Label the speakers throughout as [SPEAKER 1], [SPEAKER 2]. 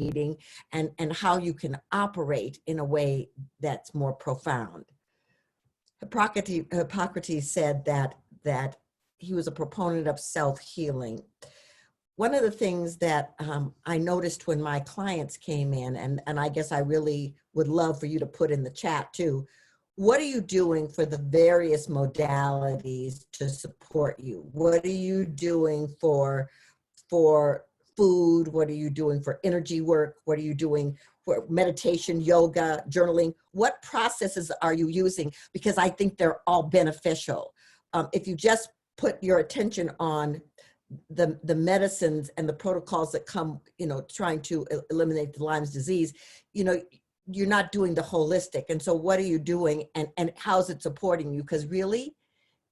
[SPEAKER 1] meeting, and how you can operate in a way that's more profound. Hippocrates said that he was a proponent of self-healing. One of the things that I noticed when my clients came in, and I guess I really would love for you to put in the chat too, what are you doing for the various modalities to support you? What are you doing for food? What are you doing for energy work? What are you doing for meditation, yoga, journaling? What processes are you using? Because I think they're all beneficial. If you just put your attention on the medicines and the protocols that come, trying to eliminate the Lyme's disease, you're not doing the holistic. And so what are you doing, and how's it supporting you? Because really,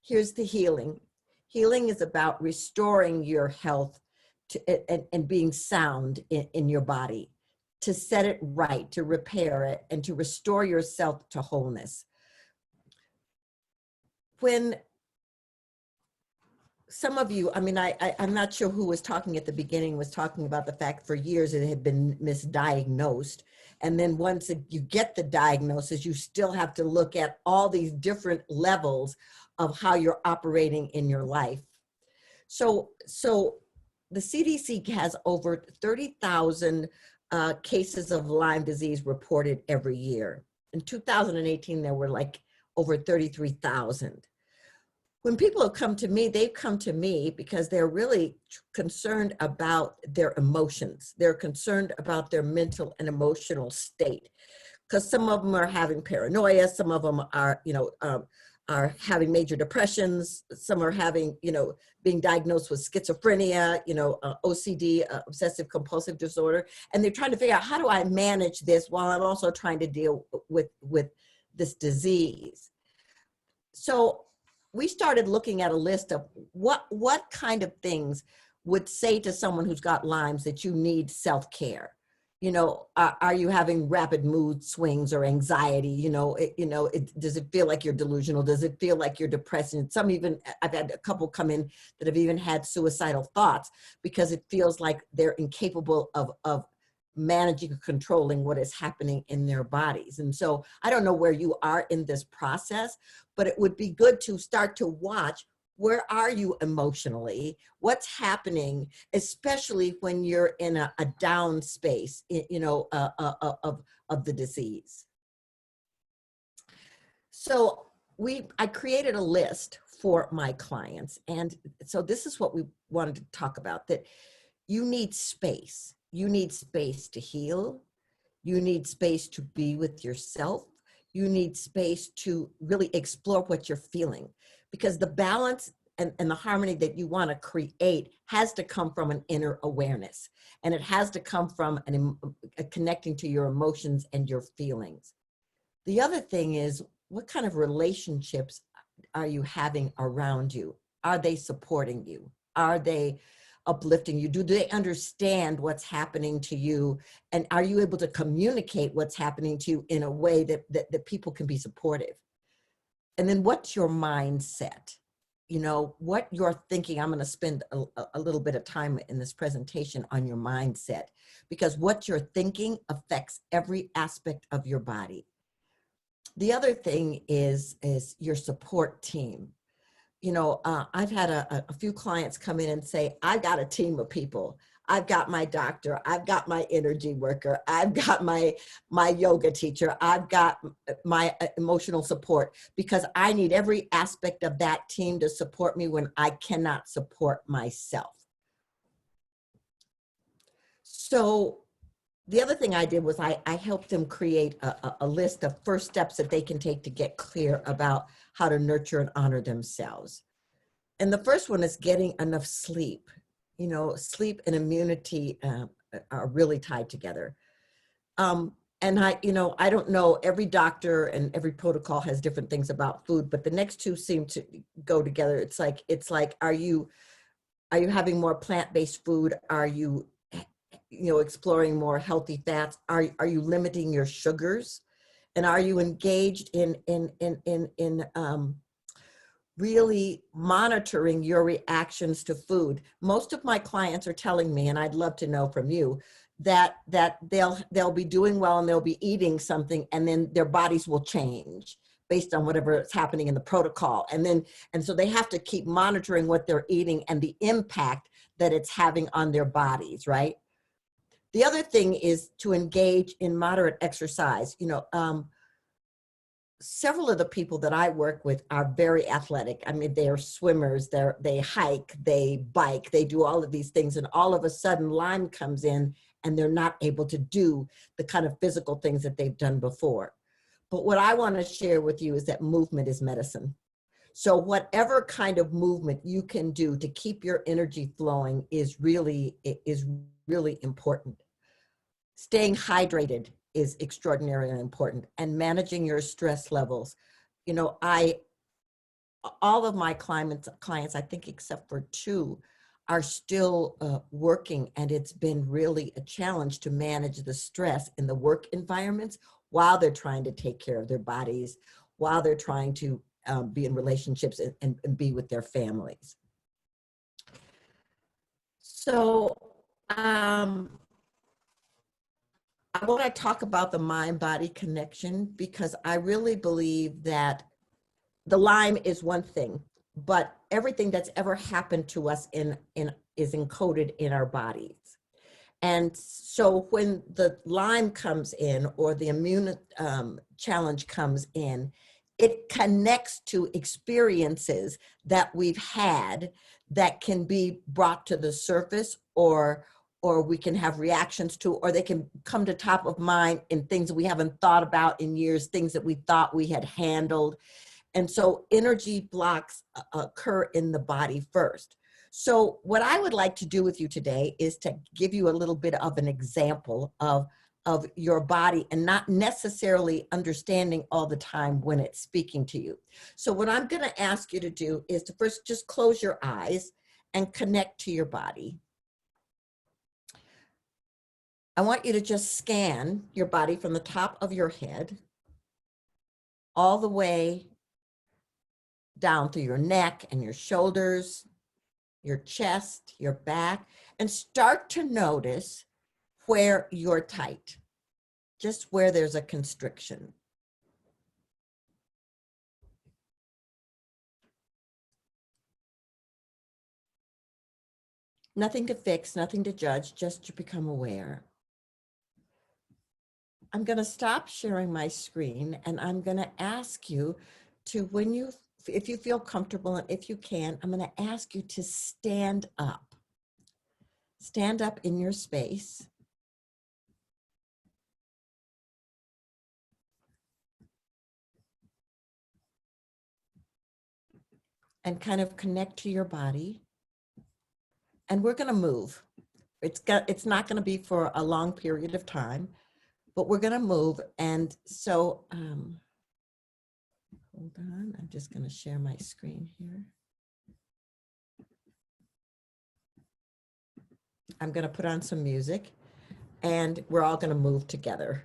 [SPEAKER 1] here's the healing. Healing is about restoring your health and being sound in your body, to set it right, to repair it, and to restore yourself to wholeness. When some of you, I'm not sure who was talking at the beginning, was talking about the fact for years it had been misdiagnosed. And then once you get the diagnosis, you still have to look at all these different levels of how you're operating in your life. So the CDC has over 30,000 cases of Lyme disease reported every year. In 2018, there were like over 33,000. When people have come to me, they've come to me because they're really concerned about their emotions. They're concerned about their mental and emotional state, because some of them are having paranoia. Some of them are, are having major depressions. Some are having, being diagnosed with schizophrenia, OCD, obsessive compulsive disorder. And they're trying to figure out, how do I manage this while I'm also trying to deal with this disease? So we started looking at a list of what kind of things would say to someone who's got Lyme's that you need self-care. Are you having rapid mood swings or anxiety? Does it feel like you're delusional? Does it feel like you're depressed? And I've had a couple come in that have even had suicidal thoughts because it feels like they're incapable of managing or controlling what is happening in their bodies. And so I don't know where you are in this process, but it would be good to start to watch, where are you emotionally? What's happening, especially when you're in a down space, of the disease. So I created a list for my clients. And so this is what we wanted to talk about, that you need space. You need space to heal. You need space to be with yourself. You need space to really explore what you're feeling, because the balance and the harmony that you want to create has to come from an inner awareness, and it has to come from connecting to your emotions and your feelings. The other thing is, what kind of relationships are you having around you? Are they supporting you? Are they uplifting you? Do they understand what's happening to you? And are you able to communicate what's happening to you in a way that people can be supportive? And then what's your mindset? What you're thinking. I'm going to spend a little bit of time in this presentation on your mindset, because what you're thinking affects every aspect of your body. The other thing is your support team. I've had a few clients come in and say, I've got a team of people. I've got my doctor, I've got my energy worker, I've got my yoga teacher, I've got my emotional support, because I need every aspect of that team to support me when I cannot support myself. So the other thing I did was I helped them create a list of first steps that they can take to get clear about how to nurture and honor themselves. And the first one is getting enough sleep. Sleep and immunity are really tied together. And I don't know, every doctor and every protocol has different things about food, but the next two seem to go together. It's like, are you having more plant-based food? Are you exploring more healthy fats? Are you limiting your sugars? And are you engaged in really monitoring your reactions to food? Most of my clients are telling me, and I'd love to know from you, that they'll be doing well and they'll be eating something, and then their bodies will change based on whatever is happening in the protocol. And so they have to keep monitoring what they're eating and the impact that it's having on their bodies, right? The other thing is to engage in moderate exercise. Several of the people that I work with are very athletic. I mean, they are swimmers, they hike, they bike, they do all of these things. And all of a sudden Lyme comes in and they're not able to do the kind of physical things that they've done before. But what I want to share with you is that movement is medicine. So whatever kind of movement you can do to keep your energy flowing is really important. Staying hydrated is extraordinarily important, and managing your stress levels. All of my clients, I think except for 2, are still working, and it's been really a challenge to manage the stress in the work environments while they're trying to take care of their bodies, while they're trying to be in relationships and be with their families. So I want to talk about the mind-body connection, because I really believe that the Lyme is one thing, but everything that's ever happened to us is encoded in our bodies. And so when the Lyme comes in, or the immune challenge comes in, it connects to experiences that we've had that can be brought to the surface, or we can have reactions to, or they can come to top of mind in things that we haven't thought about in years, things that we thought we had handled. And so energy blocks occur in the body first. So what I would like to do with you today is to give you a little bit of an example of your body, and not necessarily understanding all the time when it's speaking to you. So what I'm going to ask you to do is to first just close your eyes and connect to your body. I want you to just scan your body from the top of your head all the way down through your neck and your shoulders, your chest, your back, and start to notice where you're tight, just where there's a constriction. Nothing to fix, nothing to judge, just to become aware. I'm going to stop sharing my screen, and I'm going to ask you to, if you feel comfortable and if you can, I'm going to ask you to stand up. Stand up in your space. And kind of connect to your body. And we're going to move. It's not going to be for a long period of time, but we're going to move. And so, hold on, I'm just going to share my screen here. I'm going to put on some music, and we're all going to move together.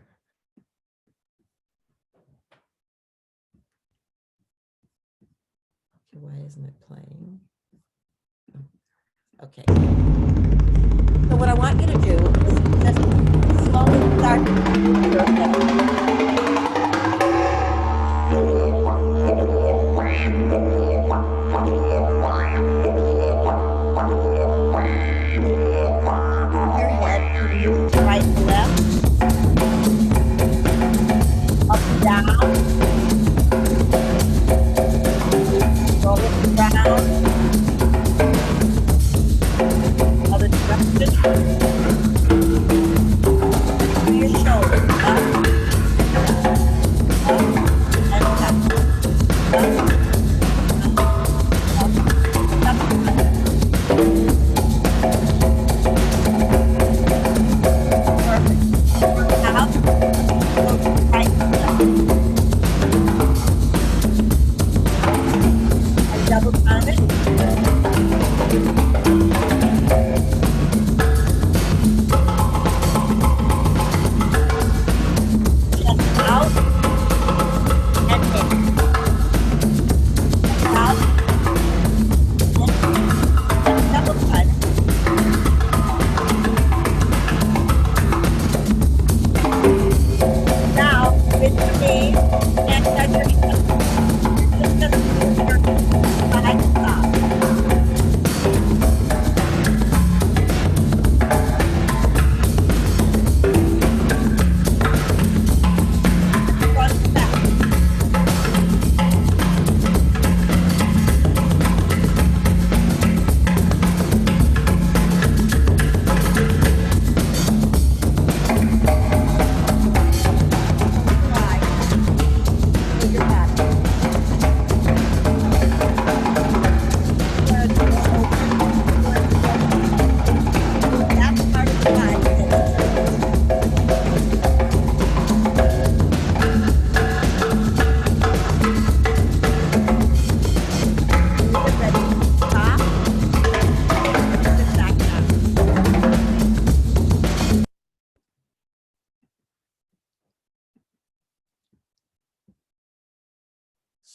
[SPEAKER 1] Okay, why isn't it playing? Okay. So what I want you to do is just slowly start to move your head. Right and left, up and down, roll it around, other direction.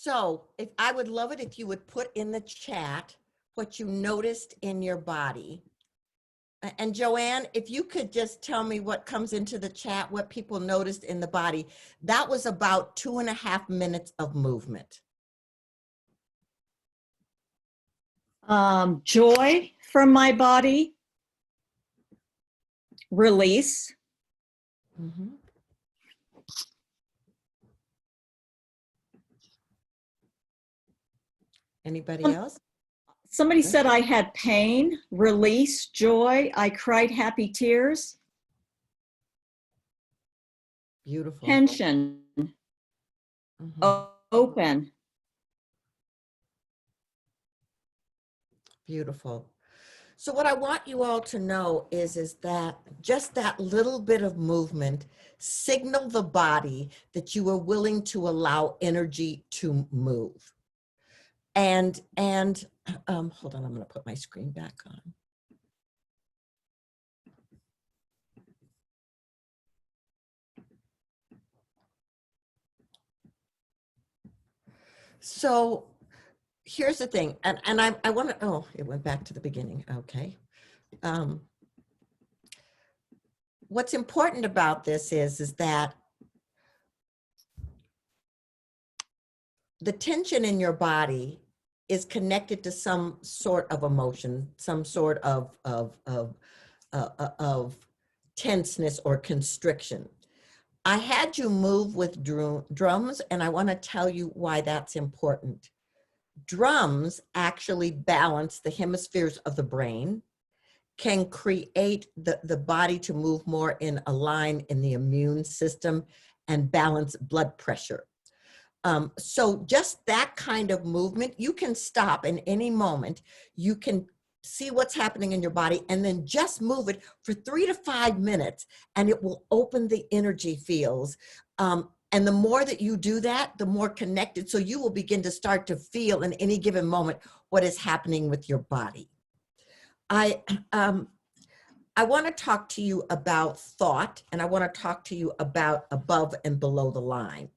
[SPEAKER 1] So if I would love it if you would put in the chat what you noticed in your body. And Joanne, if you could just tell me what comes into the chat, what people noticed in the body. That was about 2.5 minutes of movement.
[SPEAKER 2] Joy from my body, release.
[SPEAKER 1] Mm-hmm. Anybody else?
[SPEAKER 2] Somebody said I had pain, release, joy. I cried happy tears.
[SPEAKER 1] Beautiful.
[SPEAKER 2] Tension, open.
[SPEAKER 1] Beautiful. So what I want you all to know is that just that little bit of movement signal the body that you are willing to allow energy to move. And hold on, I'm going to put my screen back on. So here's the thing, and I want to, oh, it went back to the beginning. Okay. What's important about this is that the tension in your body is connected to some sort of emotion, some sort of tenseness or constriction. I had you move with drums, and I want to tell you why that's important. Drums actually balance the hemispheres of the brain, can create the body to move more in a line in the immune system and balance blood pressure. So just that kind of movement, you can stop in any moment. You can see what's happening in your body and then just move it for 3 to 5 minutes, and it will open the energy fields. And the more that you do that, the more connected. So you will begin to start to feel in any given moment what is happening with your body. I want to talk to you about thought, and I want to talk to you about above and below the line.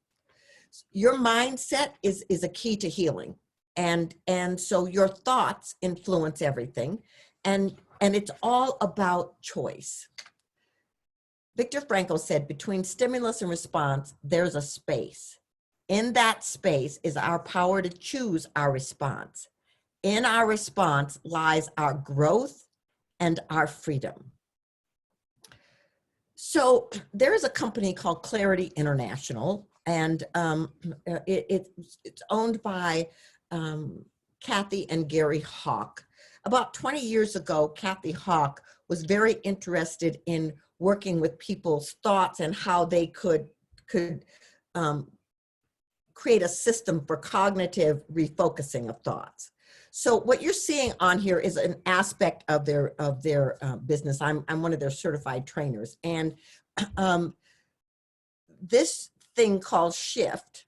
[SPEAKER 1] Your mindset is a key to healing. And so your thoughts influence everything. And it's all about choice. Viktor Frankl said, between stimulus and response, there's a space. In that space is our power to choose our response. In our response lies our growth and our freedom. So there is a company called Clarity International, and it's owned by Kathy and Gary Hawk. About 20 years ago, Kathy Hawk was very interested in working with people's thoughts and how they could create a system for cognitive refocusing of thoughts. So what you're seeing on here is an aspect of their business. I'm one of their certified trainers, and this thing called shift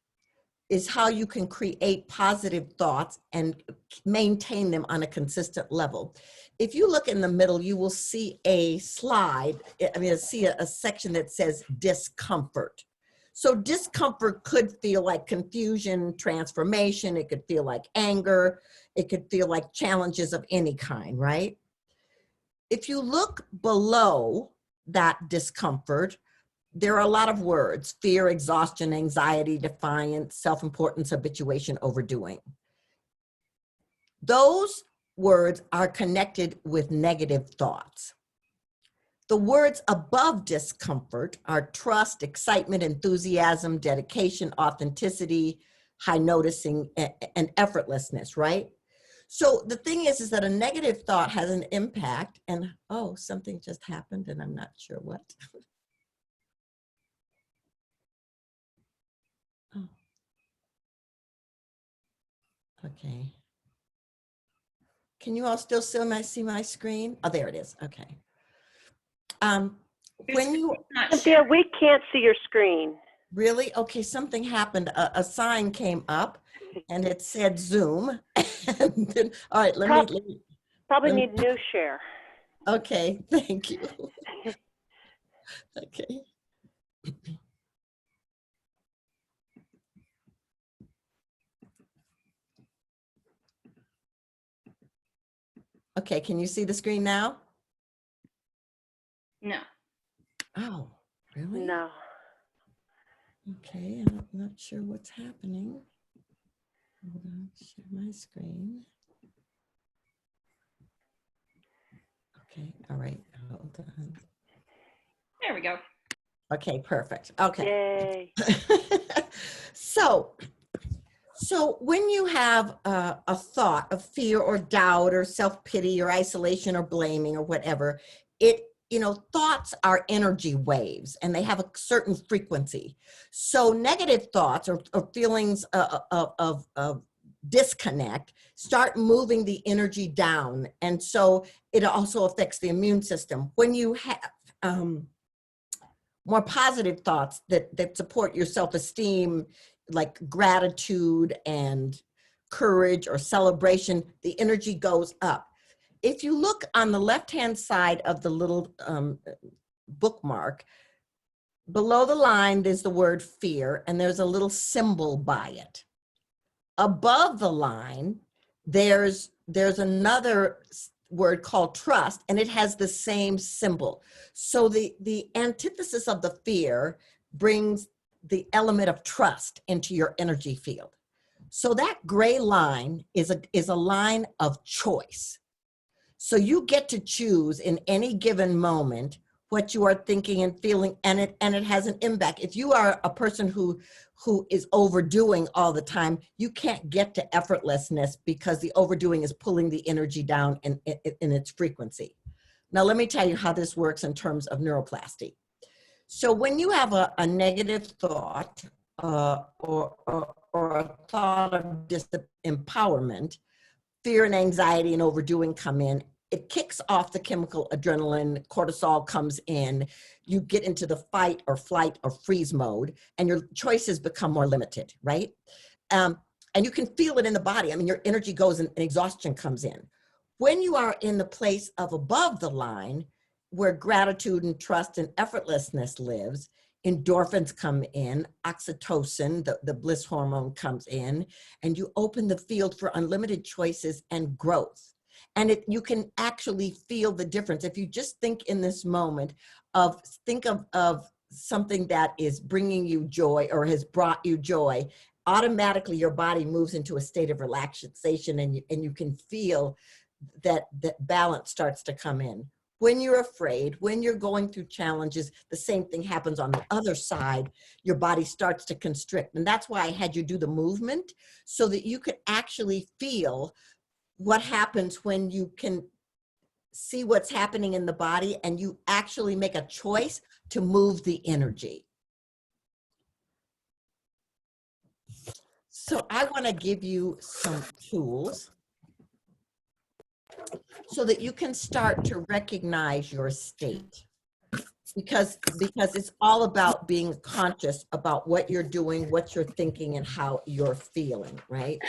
[SPEAKER 1] is how you can create positive thoughts and maintain them on a consistent level. If you look in the middle, you will see a slide. I mean, see a section that says discomfort. So discomfort could feel like confusion, transformation. It could feel like anger. It could feel like challenges of any kind, right? If you look below that discomfort, there are a lot of words: fear, exhaustion, anxiety, defiance, self-importance, habituation, overdoing. Those words are connected with negative thoughts. The words above discomfort are trust, excitement, enthusiasm, dedication, authenticity, high noticing, and effortlessness, right? So the thing is that a negative thought has an impact, and oh, something just happened and I'm not sure what. Oh. Okay. Can you all still see my screen? Oh, there it is. Okay. When you
[SPEAKER 3] Cynthia, we can't see your screen.
[SPEAKER 1] really, okay, something happened. A sign came up, and it said Zoom. And then, all right, let me
[SPEAKER 3] Probably need new share.
[SPEAKER 1] Okay, thank you. Okay. Okay, can you see the screen now?
[SPEAKER 2] No.
[SPEAKER 1] Oh, really?
[SPEAKER 3] No.
[SPEAKER 1] Okay, I'm not sure what's happening. Hold on, share my screen. Okay, all right, hold on.
[SPEAKER 2] There we go.
[SPEAKER 1] Okay, perfect. Okay.
[SPEAKER 3] Yay.
[SPEAKER 1] So when you have a thought of fear or doubt or self-pity or isolation or blaming or whatever, thoughts are energy waves and they have a certain frequency. So negative thoughts or feelings of disconnect start moving the energy down. And so it also affects the immune system. When you have more positive thoughts that support your self-esteem, like gratitude and courage or celebration, the energy goes up. If you look on the left-hand side of the little bookmark, below the line, there's the word fear, and there's a little symbol by it. Above the line, there's another word called trust, and it has the same symbol. So the antithesis of the fear brings the element of trust into your energy field. So that gray line is a line of choice. So you get to choose in any given moment what you are thinking and feeling, and it has an impact. If you are a person who is overdoing all the time, you can't get to effortlessness because the overdoing is pulling the energy down in its frequency. Now, let me tell you how this works in terms of neuroplasty. So when you have a negative thought or a thought of disempowerment, fear and anxiety and overdoing come in. It kicks off the chemical adrenaline, cortisol comes in, you get into the fight or flight or freeze mode, and your choices become more limited, right? And you can feel it in the body. I mean, your energy goes and exhaustion comes in. When you are in the place of above the line, where gratitude and trust and effortlessness lives, endorphins come in, oxytocin, the bliss hormone comes in, and you open the field for unlimited choices and growth. And you can actually feel the difference. If you just think in this moment of something that is bringing you joy or has brought you joy, automatically your body moves into a state of relaxation, and you can feel that balance starts to come in. When you're afraid, when you're going through challenges, the same thing happens on the other side. Your body starts to constrict. And that's why I had you do the movement, so that you could actually feel what happens when you can see what's happening in the body and you actually make a choice to move the energy. So I want to give you some tools so that you can start to recognize your state. Because it's all about being conscious about what you're doing, what you're thinking, and how you're feeling, right?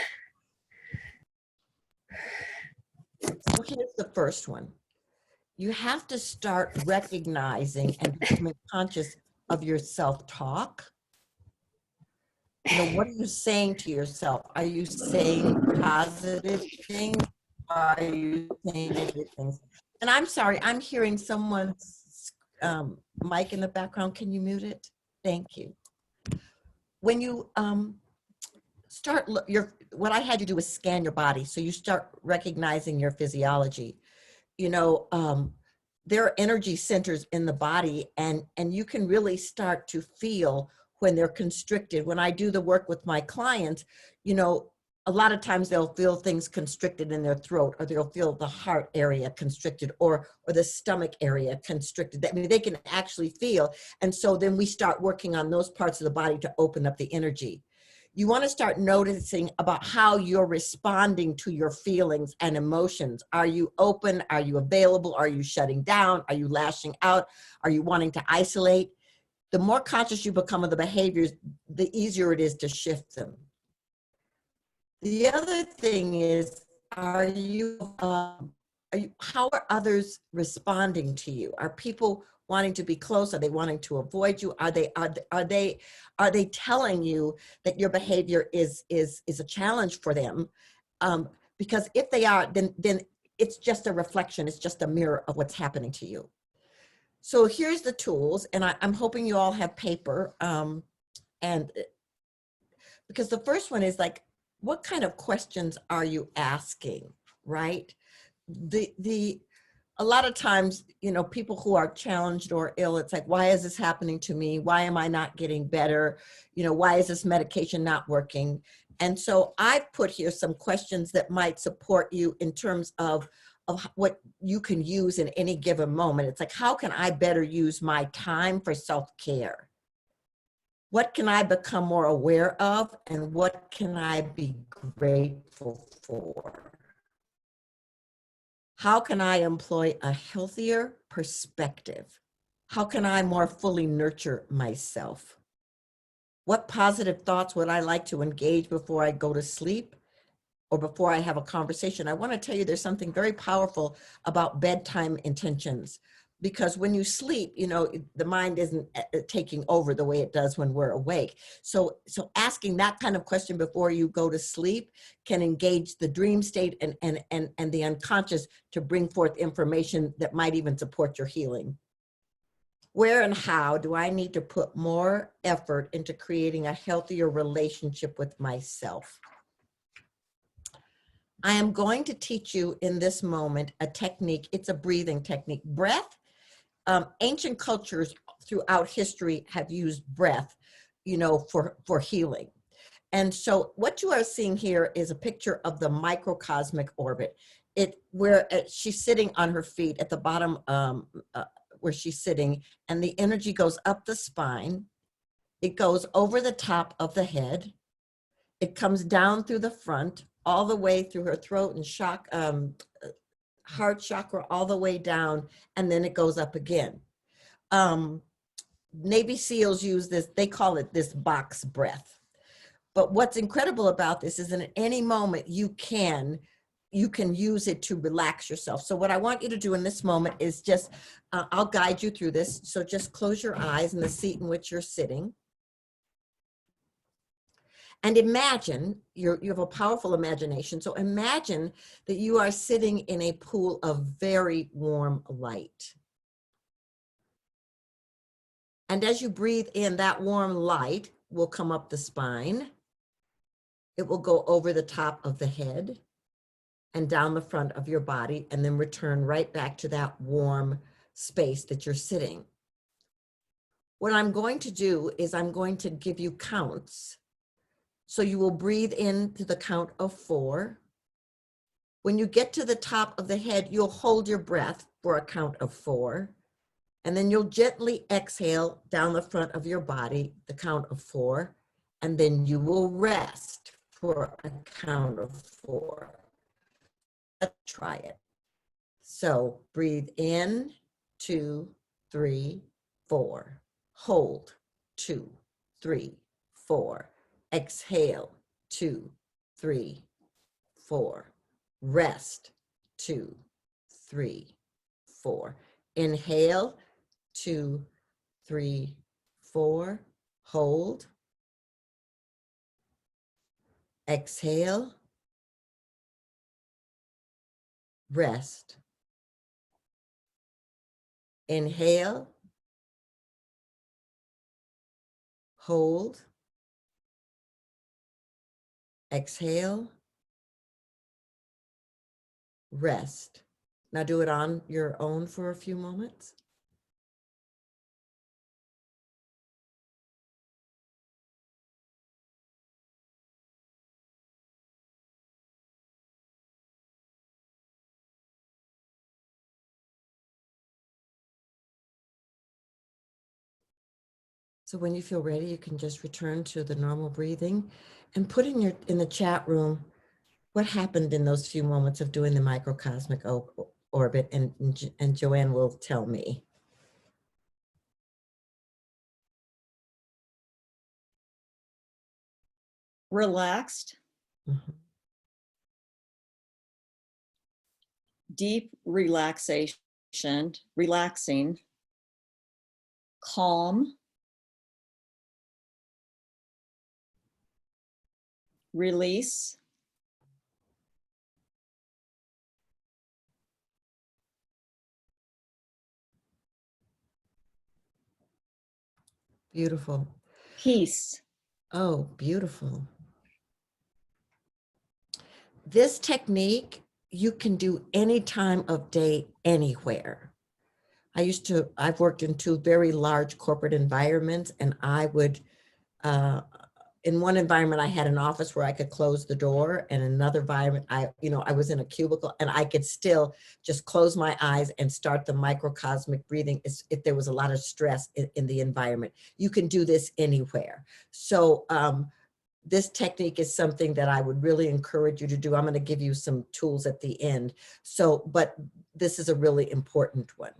[SPEAKER 1] So here's the first one. You have to start recognizing and becoming conscious of your self-talk. What are you saying to yourself? Are you saying positive things? Are you saying negative things? And I'm sorry, I'm hearing someone's mic in the background. Can you mute it? Thank you. When you start, what I had you do was scan your body. So you start recognizing your physiology. There are energy centers in the body, and you can really start to feel when they're constricted. When I do the work with my clients, a lot of times they'll feel things constricted in their throat, or they'll feel the heart area constricted, or the stomach area constricted. I mean, they can actually feel. And so then we start working on those parts of the body to open up the energy. You want to start noticing about how you're responding to your feelings and emotions. Are you open? Are you available? Are you shutting down? Are you lashing out? Are you wanting to isolate? The more conscious you become of the behaviors, the easier it is to shift them. The other thing is, how are others responding to you? Are people wanting to be close? Are they wanting to avoid you? Are they telling you that your behavior is a challenge for them? Because if they are, then it's just a reflection. It's just a mirror of what's happening to you. So here's the tools, and I'm hoping you all have paper. And because the first one is like, what kind of questions are you asking, right? A lot of times, you know, people who are challenged or ill, it's like, why is this happening to me? Why am I not getting better? You know, why is this medication not working? And so I've put here some questions that might support you in terms of what you can use in any given moment. It's like, how can I better use my time for self-care? What can I become more aware of? And what can I be grateful for? How can I employ a healthier perspective? How can I more fully nurture myself? What positive thoughts would I like to engage before I go to sleep or before I have a conversation? I want to tell you there's something very powerful about bedtime intentions, because when you sleep, you know, the mind isn't taking over the way it does when we're awake. So asking that kind of question before you go to sleep can engage the dream state and the unconscious to bring forth information that might even support your healing. Where and how do I need to put more effort into creating a healthier relationship with myself? I am going to teach you in this moment a technique. It's a breathing technique. Breath. Ancient cultures throughout history have used breath, you know, for healing. And so what you are seeing here is a picture of the microcosmic orbit. Where she's sitting on her feet at the bottom where she's sitting, and the energy goes up the spine. It goes over the top of the head. It comes down through the front, all the way through her throat and heart chakra, all the way down, and then it goes up again. Navy SEALs use this, they call it this box breath. But what's incredible about this is that at any moment you can use it to relax yourself. So what I want you to do in this moment is just, I'll guide you through this. So just close your eyes in the seat in which you're sitting. And imagine, you have a powerful imagination. So imagine that you are sitting in a pool of very warm light. And as you breathe in, that warm light will come up the spine. It will go over the top of the head and down the front of your body, and then return right back to that warm space that you're sitting. What I'm going to do is I'm going to give you counts. So you will breathe in to the count of 4. When you get to the top of the head, you'll hold your breath for a count of 4. And then you'll gently exhale down the front of your body, the count of 4. And then you will rest for a count of 4. Let's try it. So breathe in, 2, 3, 4. Hold, 2, 3, 4. Exhale, 2, 3, 4. Rest, 2, 3, 4. Inhale, 2, 3, 4. Hold. Exhale. Rest. Inhale. Hold. Exhale. Rest. Now do it on your own for a few moments. So when you feel ready, you can just return to the normal breathing and put in the chat room what happened in those few moments of doing the microcosmic orbit, and Joanne will tell me.
[SPEAKER 2] Relaxed, deep relaxation, relaxing, calm, release,
[SPEAKER 1] Beautiful.
[SPEAKER 2] Peace.
[SPEAKER 1] Oh, beautiful. This technique you can do any time of day, anywhere. I've worked in two very large corporate environments, and I would, in one environment, I had an office where I could close the door, and in another environment, I was in a cubicle, and I could still just close my eyes and start the microcosmic breathing if there was a lot of stress in the environment. You can do this anywhere. So this technique is something that I would really encourage you to do. I'm going to give you some tools at the end. But this is a really important one.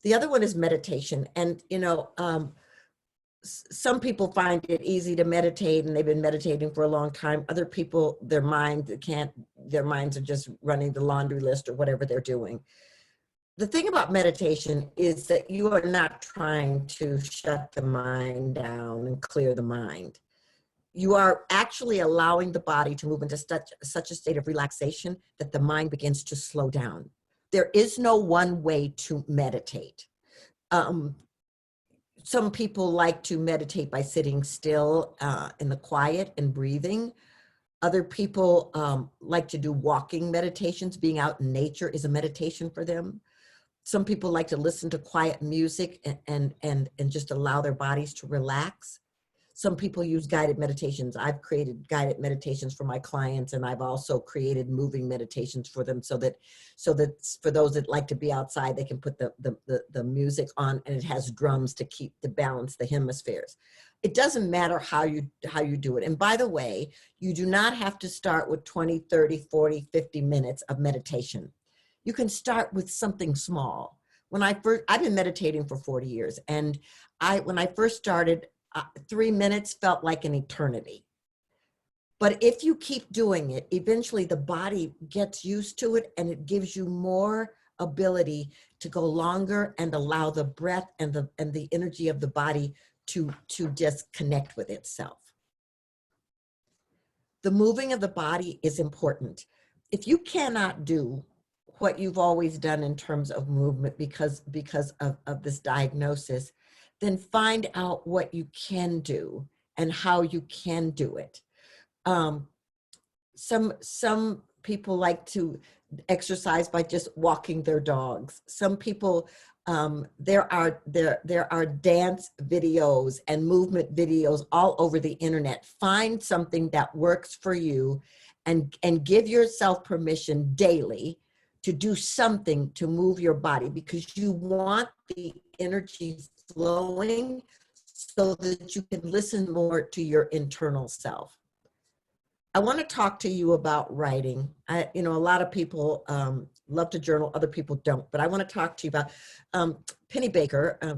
[SPEAKER 1] The other one is meditation. And, some people find it easy to meditate and they've been meditating for a long time. Other people, their minds are just running the laundry list or whatever they're doing. The thing about meditation is that you are not trying to shut the mind down and clear the mind. You are actually allowing the body to move into such a state of relaxation that the mind begins to slow down. There is no one way to meditate. Some people like to meditate by sitting still in the quiet and breathing. Other people like to do walking meditations. Being out in nature is a meditation for them. Some people like to listen to quiet music and just allow their bodies to relax. Some people use guided meditations. I've created guided meditations for my clients, and I've also created moving meditations for them so that for those that like to be outside, they can put the music on, and it has drums to balance the hemispheres. It doesn't matter how you do it. And by the way, you do not have to start with 20, 30, 40, 50 minutes of meditation. You can start with something small. I've been meditating for 40 years, and when I first started, 3 minutes felt like an eternity. But if you keep doing it, eventually the body gets used to it, and it gives you more ability to go longer and allow the breath and the energy of the body to just connect with itself. The moving of the body is important. If you cannot do what you've always done in terms of movement because of this diagnosis, then find out what you can do and how you can do it. Some people like to exercise by just walking their dogs. Some people, there are dance videos and movement videos all over the internet. Find something that works for you and give yourself permission daily to do something to move your body, because you want the energy flowing so that you can listen more to your internal self. I want to talk to you about writing. A lot of people love to journal, other people don't, but I want to talk to you about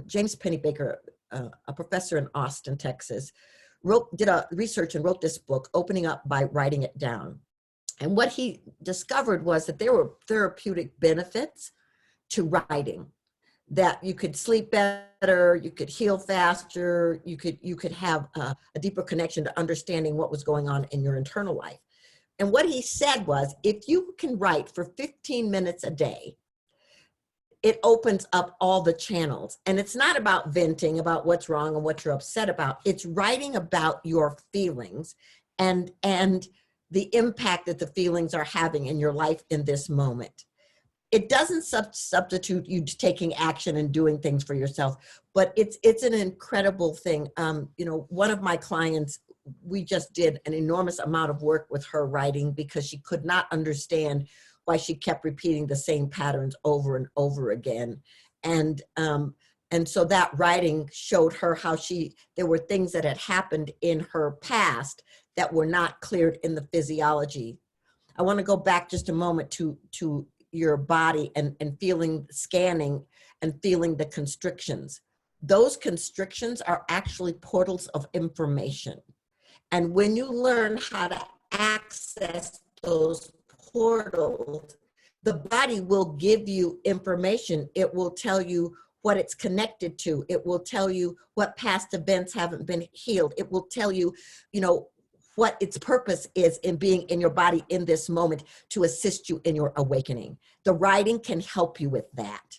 [SPEAKER 1] James Pennebaker, a professor in Austin, Texas, did a research and wrote this book, Opening Up by Writing It Down. And what he discovered was that there were therapeutic benefits to writing, that you could sleep better, you could heal faster, you could have a deeper connection to understanding what was going on in your internal life. And what he said was, if you can write for 15 minutes a day, it opens up all the channels. And it's not about venting about what's wrong and what you're upset about. It's writing about your feelings and the impact that the feelings are having in your life in this moment. It doesn't substitute you taking action and doing things for yourself, but it's an incredible thing. One of my clients, we just did an enormous amount of work with her writing because she could not understand why she kept repeating the same patterns over and over again. And so that writing showed her how there were things that had happened in her past that were not cleared in the physiology. I want to go back just a moment to your body and scanning and feeling the constrictions. Those constrictions are actually portals of information. And when you learn how to access those portals, the body will give you information. It will tell you what it's connected to. It will tell you what past events haven't been healed. It will tell you, what its purpose is in being in your body in this moment to assist you in your awakening. The writing can help you with that.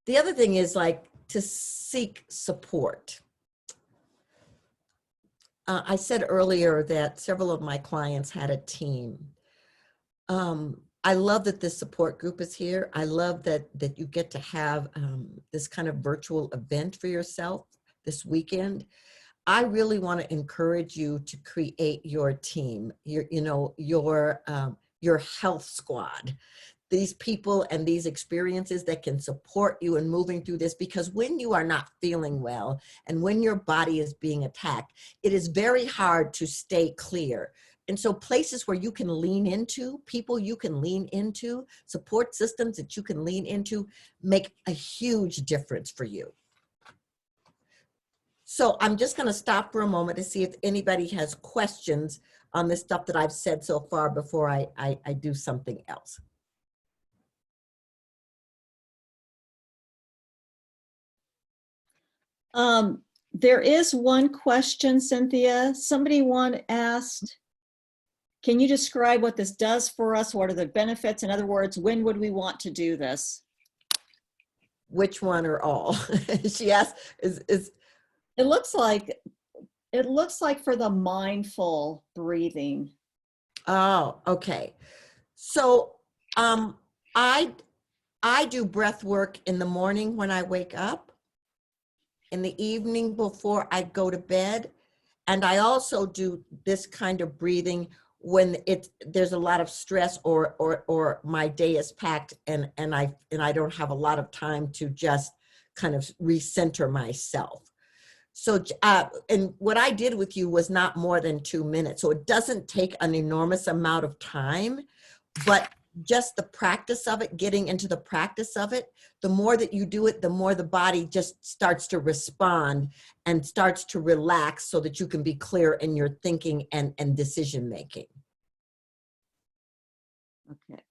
[SPEAKER 1] The other thing is, like, to seek support. I said earlier that several of my clients had a team. I love that this support group is here. I love that you get to have this kind of virtual event for yourself this weekend. I really want to encourage you to create your team, your health squad. These people and these experiences that can support you in moving through this, because when you are not feeling well and when your body is being attacked, it is very hard to stay clear. And so places where you can lean into, people you can lean into, support systems that you can lean into make a huge difference for you. So I'm just going to stop for a moment to see if anybody has questions on this stuff that I've said so far before I do something else.
[SPEAKER 2] There is one question, Cynthia. Somebody asked, can you describe what this does for us? What are the benefits? In other words, when would we want to do this?
[SPEAKER 1] Which one or all? She asked,
[SPEAKER 2] It looks like for the mindful breathing.
[SPEAKER 1] Oh, okay. So I do breath work in the morning when I wake up, in the evening before I go to bed, and I also do this kind of breathing when there's a lot of stress or my day is packed and I don't have a lot of time to just kind of recenter myself. So, and what I did with you was not more than 2 minutes. So it doesn't take an enormous amount of time, but just the practice of it, getting into the practice of it, the more that you do it, the more the body just starts to respond and starts to relax so that you can be clear in your thinking and decision making.
[SPEAKER 2] Okay.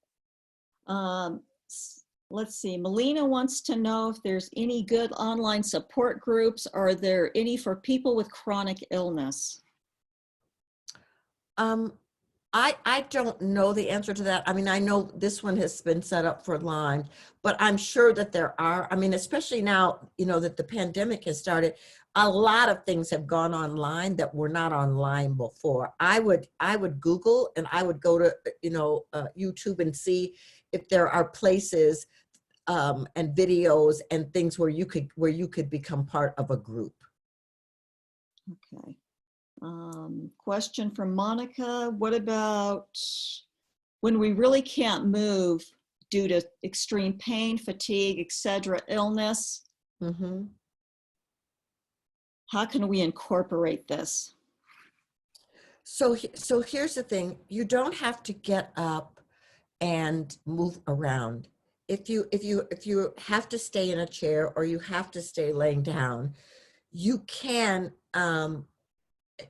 [SPEAKER 2] Let's see. Melina wants to know if there's any good online support groups. Are there any for people with chronic illness?
[SPEAKER 1] I don't know the answer to that. I mean, I know this one has been set up for Lyme, but I'm sure that there are. I mean, especially now, that the pandemic has started, a lot of things have gone online that were not online before. I would Google and I would go to, YouTube and see if there are places and videos and things where you could become part of a group.
[SPEAKER 2] Okay. Question from Monica. What about when we really can't move due to extreme pain, fatigue, etc., illness?
[SPEAKER 1] Mm-hmm.
[SPEAKER 2] How can we incorporate this?
[SPEAKER 1] So here's the thing. You don't have to get up and move around. If you have to stay in a chair or you have to stay laying down, you can,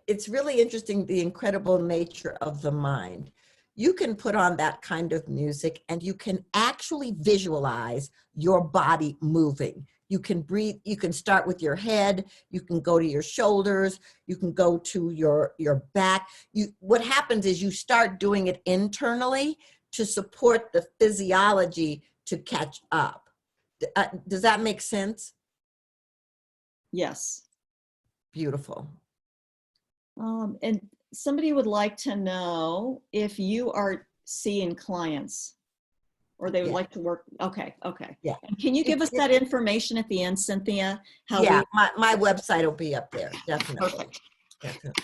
[SPEAKER 1] it's really interesting, the incredible nature of the mind. You can put on that kind of music and you can actually visualize your body moving. You can breathe, you can start with your head, you can go to your shoulders, you can go to your back. What happens is you start doing it internally to support the physiology to catch up. Does that make sense?
[SPEAKER 2] Yes.
[SPEAKER 1] Beautiful.
[SPEAKER 2] And somebody would like to know if you are seeing clients or they would like to work. Okay.
[SPEAKER 1] Yeah.
[SPEAKER 2] And can you give us that information at the end, Cynthia?
[SPEAKER 1] My website will be up there. Definitely.
[SPEAKER 2] Perfect.
[SPEAKER 1] Definitely.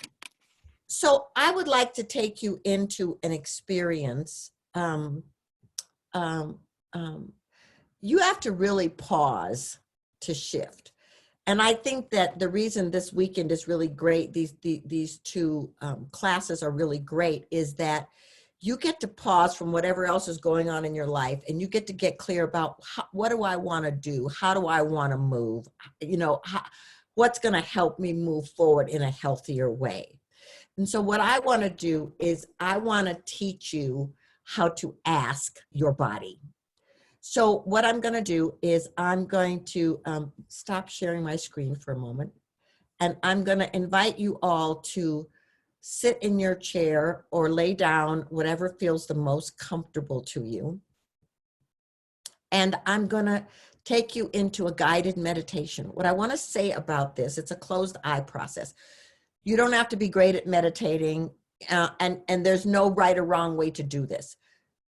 [SPEAKER 1] So I would like to take you into an experience. You have to really pause to shift. And I think that the reason this weekend is really great, these two classes are really great, is that you get to pause from whatever else is going on in your life and you get to get clear about what do I want to do? How do I want to move? What's going to help me move forward in a healthier way? And so what I want to do is I want to teach you how to ask your body. So what I'm going to do is I'm going to stop sharing my screen for a moment, and I'm going to invite you all to sit in your chair or lay down, whatever feels the most comfortable to you. And I'm going to take you into a guided meditation. What I want to say about this, it's a closed eye process. You don't have to be great at meditating, and there's no right or wrong way to do this.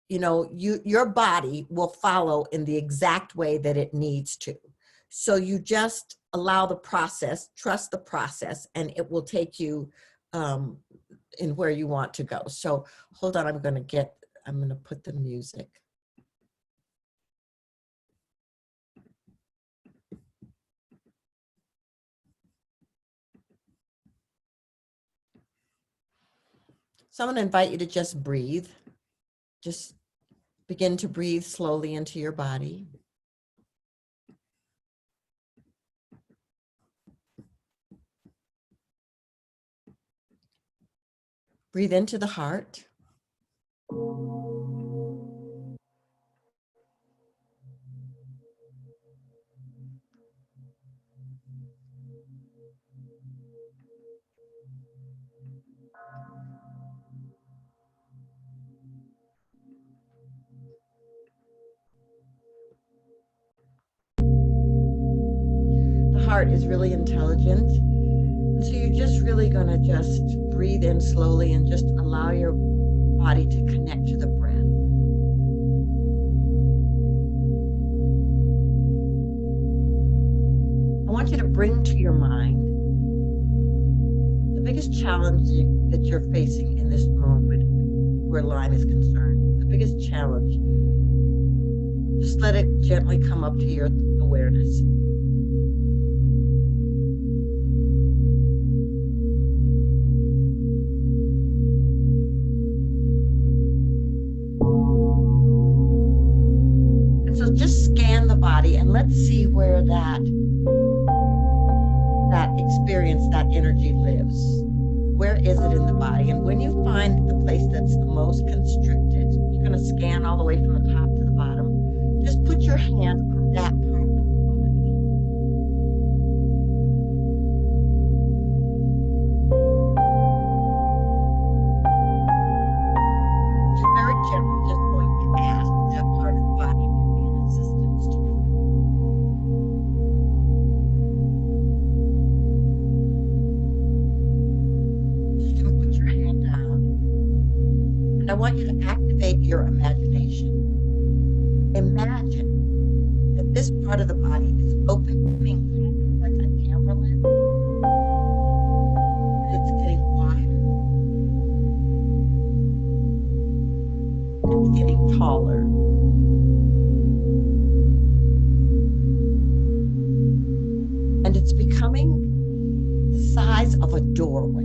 [SPEAKER 1] You know, your body will follow in the exact way that it needs to. So you just allow the process, trust the process, and it will take you in where you want to go. So hold on, I'm going to put the music. So I'm going to invite you to just breathe. Just begin to breathe slowly into your body. Breathe into the heart. The heart is really intelligent. So you're just really going to just breathe in slowly and just allow your body to connect to the breath. I want you to bring to your mind the biggest challenge that you're facing in this moment where Lyme is concerned. The biggest challenge. Just let it gently come up to your awareness. So just scan the body and let's see where that experience, that energy lives. Where is it in the body? And when you find the place that's the most constricted, you're going to scan all the way from the top to the bottom. Just put your hand on that part of the body. You're very gently just going to ask that part of the body to be an assistance to you. You can put your hand down, and I want you to activate your imagination. Imagine that this part of the body is opening like a camera lens. It's getting wider. It's getting taller. And it's becoming the size of a doorway.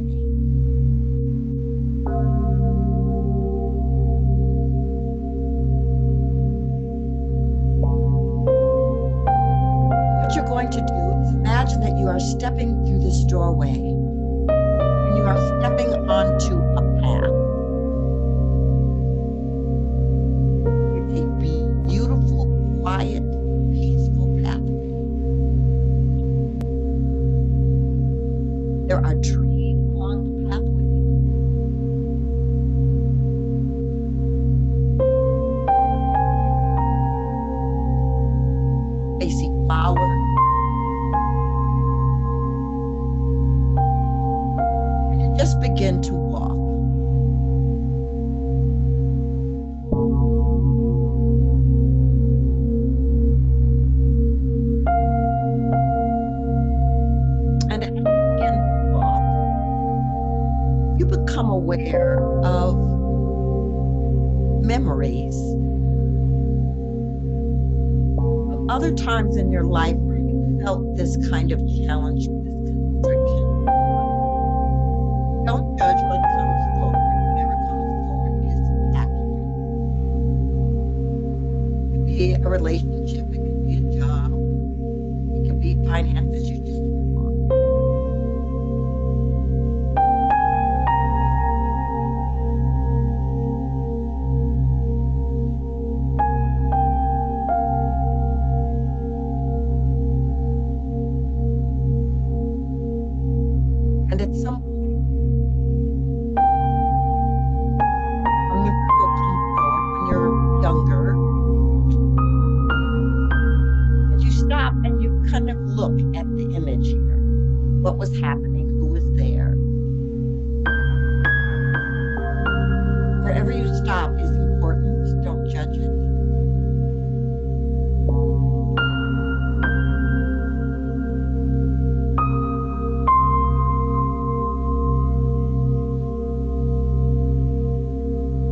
[SPEAKER 1] What you're going to do is imagine that you are stepping through this doorway and you are stepping onto a path. It's a beautiful, quiet, peaceful pathway. There are trees along the pathway. I see flowers. And you just begin to walk. And as you begin to walk, you become aware of memories of other times in your life where you felt this kind of challenge, this constriction. Don't judge what comes forward. Whatever comes forward is accurate. It could be a relationship, it could be a job, it could be finances. You just move on. And at some point, a memory will come forward when you're younger. And you the image here. What was happening? Who was there? Wherever you stop is important. Don't judge it.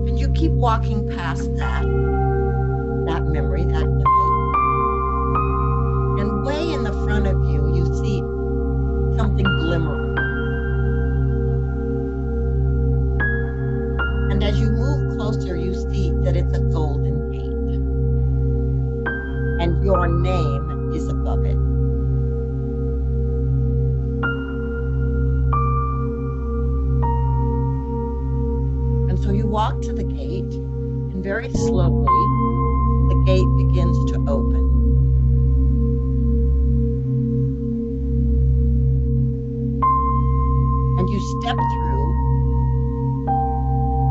[SPEAKER 1] And you keep walking past that memory, that image. And way in the front of you, you see something glimmering. And as you move closer, you see that it's a golden gate. And your name is above it. And so you walk to the gate, and very slowly, the gate begins to open. And you step through,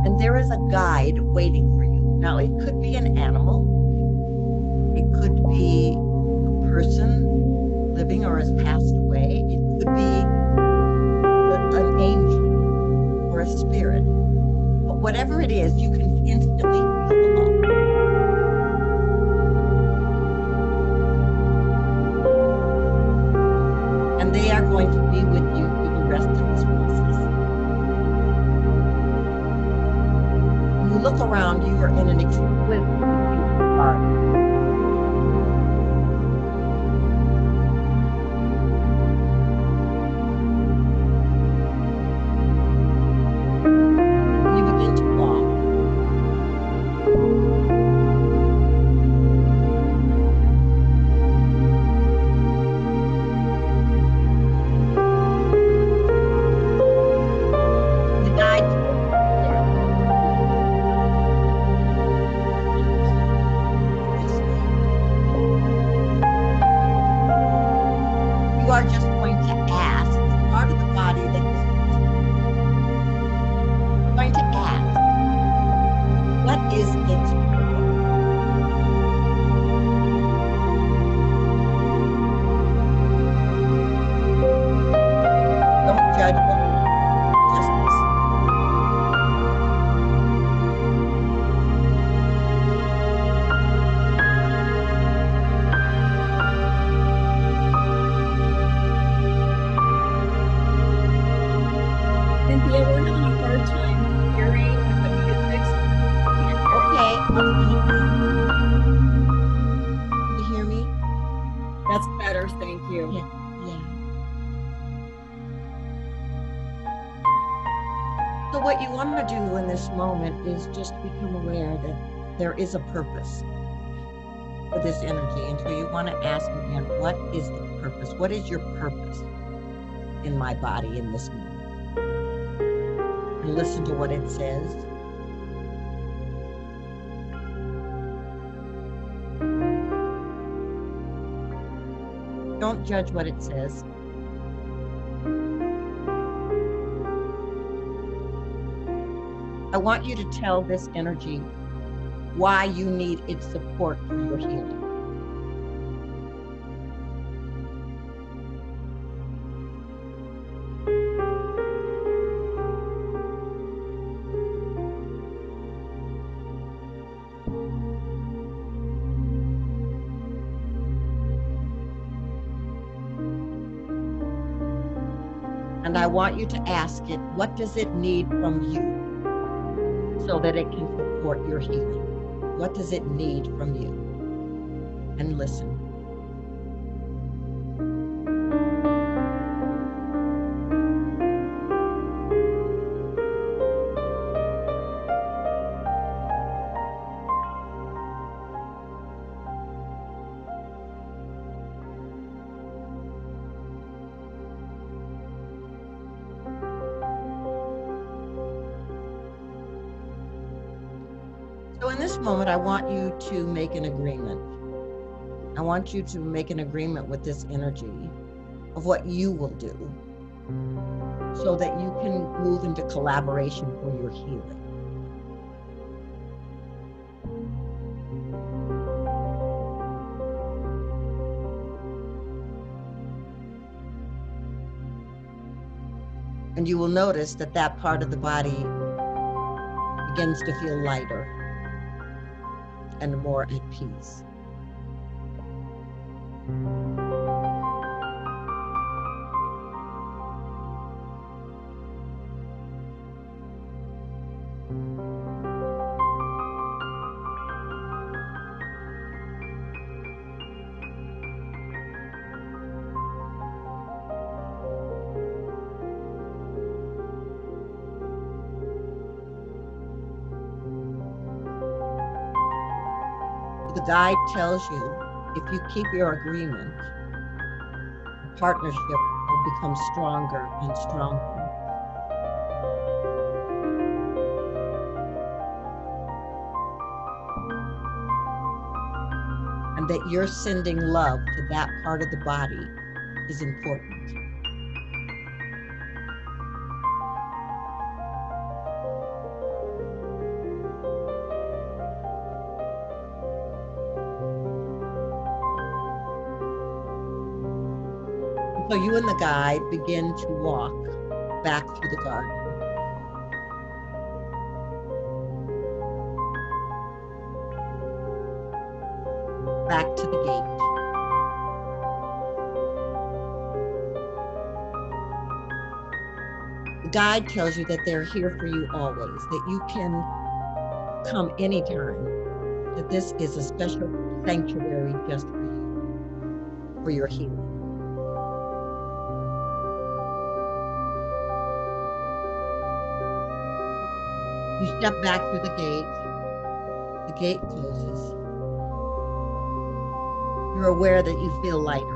[SPEAKER 1] and there is a guide waiting for you. Now, it could be an animal, it could be a person living or has passed away, it could be an angel or a spirit. But whatever it is, you can instantly feel the love. And they are going to be with you through the rest of this process. When you look around, you are in an exquisitely beautiful garden. And you begin to walk. The guides are there. You are just going to ask the part of the body that is going to ask, what is its purpose? Don't judge what it is, just listen.
[SPEAKER 2] Cynthia, we're having a hard time hearing with the music. So we can't hear
[SPEAKER 1] Okay, can you hear me?
[SPEAKER 2] you. That's better, thank you.
[SPEAKER 1] Yeah. So what you want to do in this moment is just become aware that there is a purpose for this energy. And so you want to ask again, what is the purpose? What is your purpose in my body in this moment? And listen to what it says. Don't judge what it says. I want you to tell this energy why you need its support for your healing. And I want you to ask it, what does it need from you so that it can support your healing? What does it need from you? And listen. So in this moment, I want you to make an agreement. I want you to make an agreement with this energy of what you will do so that you can move into collaboration for your healing. And you will notice that that part of the body begins to feel lighter and more at peace. The guide tells you if you keep your agreement, the partnership will become stronger and stronger. And that you're sending love to that part of the body is important. So you and the guide begin to walk back through the garden. Back to the gate. The guide tells you that they're here for you always, that you can come anytime, that this is a special sanctuary just for you, for your healing. You step back through the gate closes. You're aware that you feel lighter.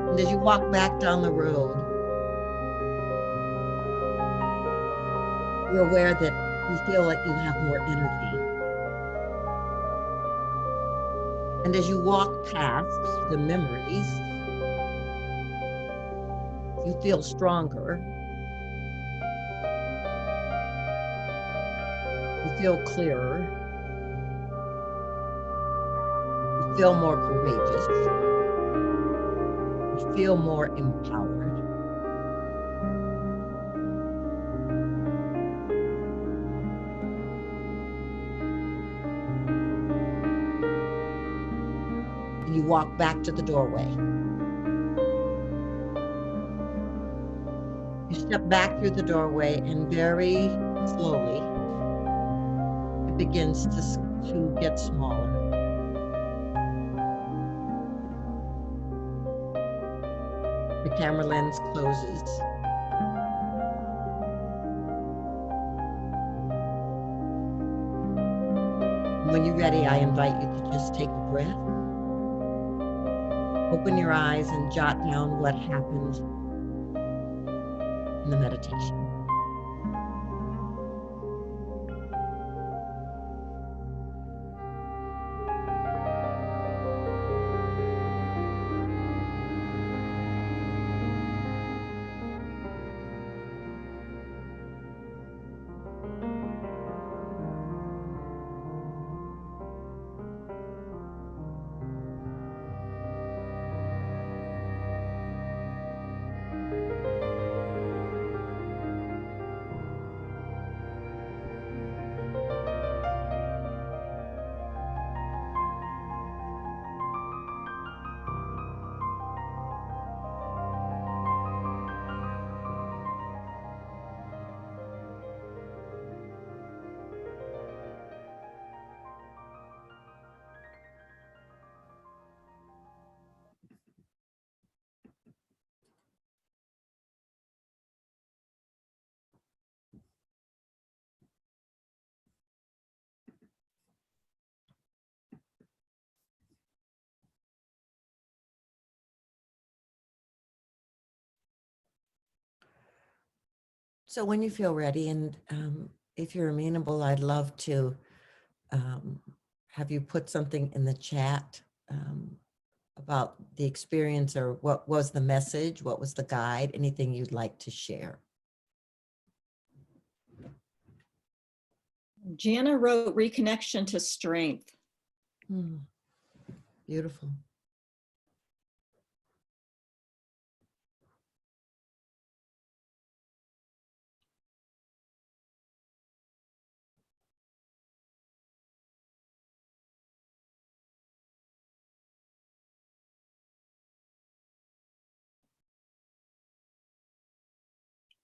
[SPEAKER 1] And as you walk back down the road, you're aware that you feel like you have more energy. And as you walk past the memories, you feel stronger. You feel clearer. You feel more courageous. You feel more empowered. And you walk back to the doorway. You step back through the doorway and very slowly, it begins to get smaller. The camera lens closes. And when you're ready, I invite you to just take a breath. Open your eyes and jot down what happened in the meditation. So when you feel ready, and if you're amenable, I'd love to have you put something in the chat about the experience, or what was the message, what was the guide, anything you'd like to share.
[SPEAKER 2] Jana wrote reconnection to strength.
[SPEAKER 1] Beautiful.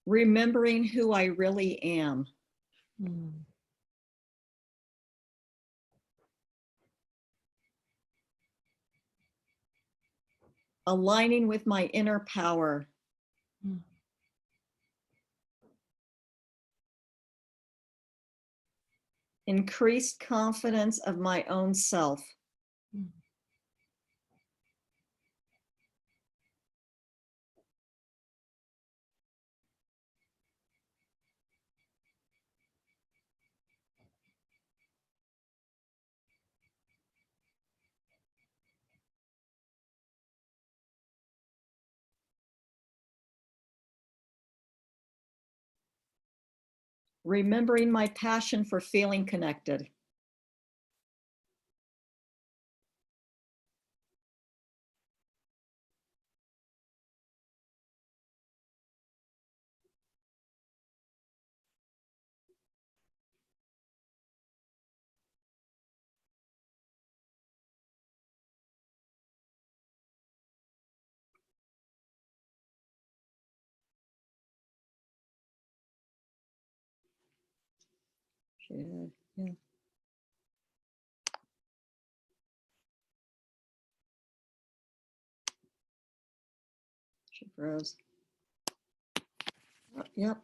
[SPEAKER 2] Remembering who I really am. Aligning with my inner power. Increased confidence of my own self. Remembering my passion for feeling connected. Yeah. She froze. Yep.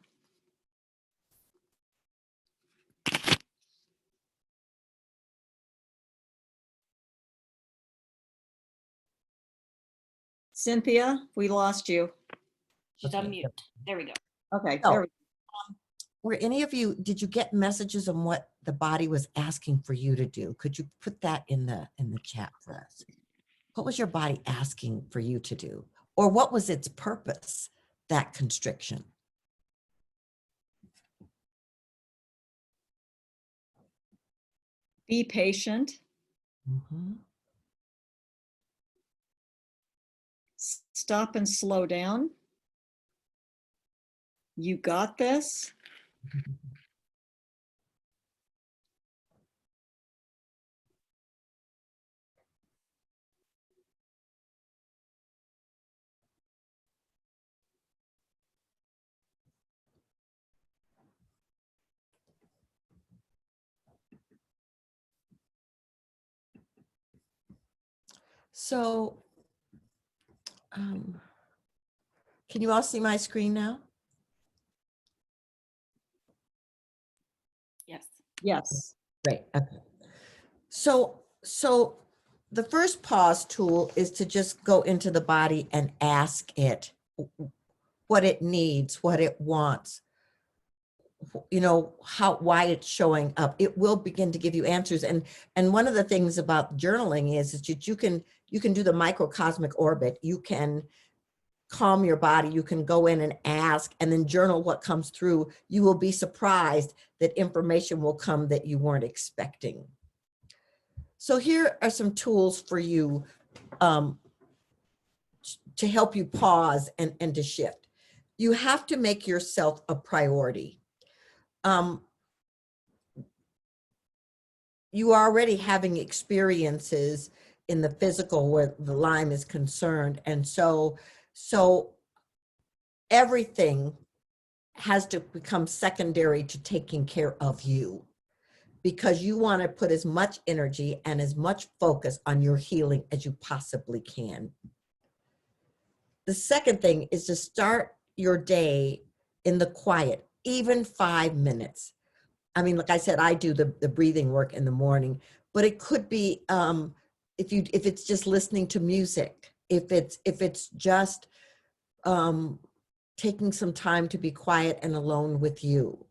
[SPEAKER 2] Cynthia, we lost you.
[SPEAKER 4] She's on mute. There we go.
[SPEAKER 2] Okay,
[SPEAKER 1] So-
[SPEAKER 2] there we go.
[SPEAKER 1] Were any of you, did you get messages on what the body was asking for you to do? Could you put that in the chat for us? What was your body asking for you to do? Or what was its purpose, that constriction?
[SPEAKER 2] Be patient.
[SPEAKER 1] Mhm.
[SPEAKER 2] Stop and slow down. You got this.
[SPEAKER 1] So, can you all see my screen now?
[SPEAKER 4] Yes.
[SPEAKER 2] Yes.
[SPEAKER 1] Great. Okay. So the first pause tool is to just go into the body and ask it what it needs, what it wants, you know, why it's showing up. It will begin to give you answers. And one of the things about journaling is that you can do the microcosmic orbit. You can calm your body. You can go in and ask and then journal what comes through. You will be surprised that information will come that you weren't expecting. So here are some tools for you to help you pause and to shift. You have to make yourself a priority. You are already having experiences in the physical where the Lyme is concerned. And so everything has to become secondary to taking care of you, because you want to put as much energy and as much focus on your healing as you possibly can. The second thing is to start your day in the quiet, even 5 minutes. I mean, like I said, I do the breathing work in the morning, but it could be if it's just listening to music, if it's just taking some time to be quiet and alone with you.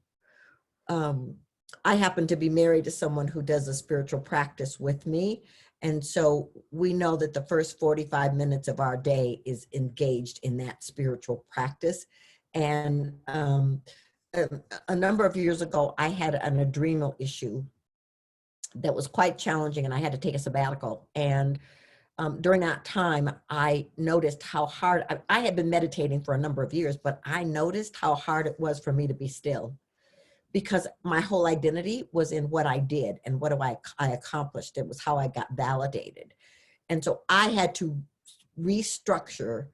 [SPEAKER 1] I happen to be married to someone who does a spiritual practice with me. And so we know that the first 45 minutes of our day is engaged in that spiritual practice. And a number of years ago, I had an adrenal issue that was quite challenging, and I had to take a sabbatical. And during that time, I noticed how hard, I had been meditating for a number of years, but I noticed how hard it was for me to be still, because my whole identity was in what I did and what I accomplished. It was how I got validated. And so I had to restructure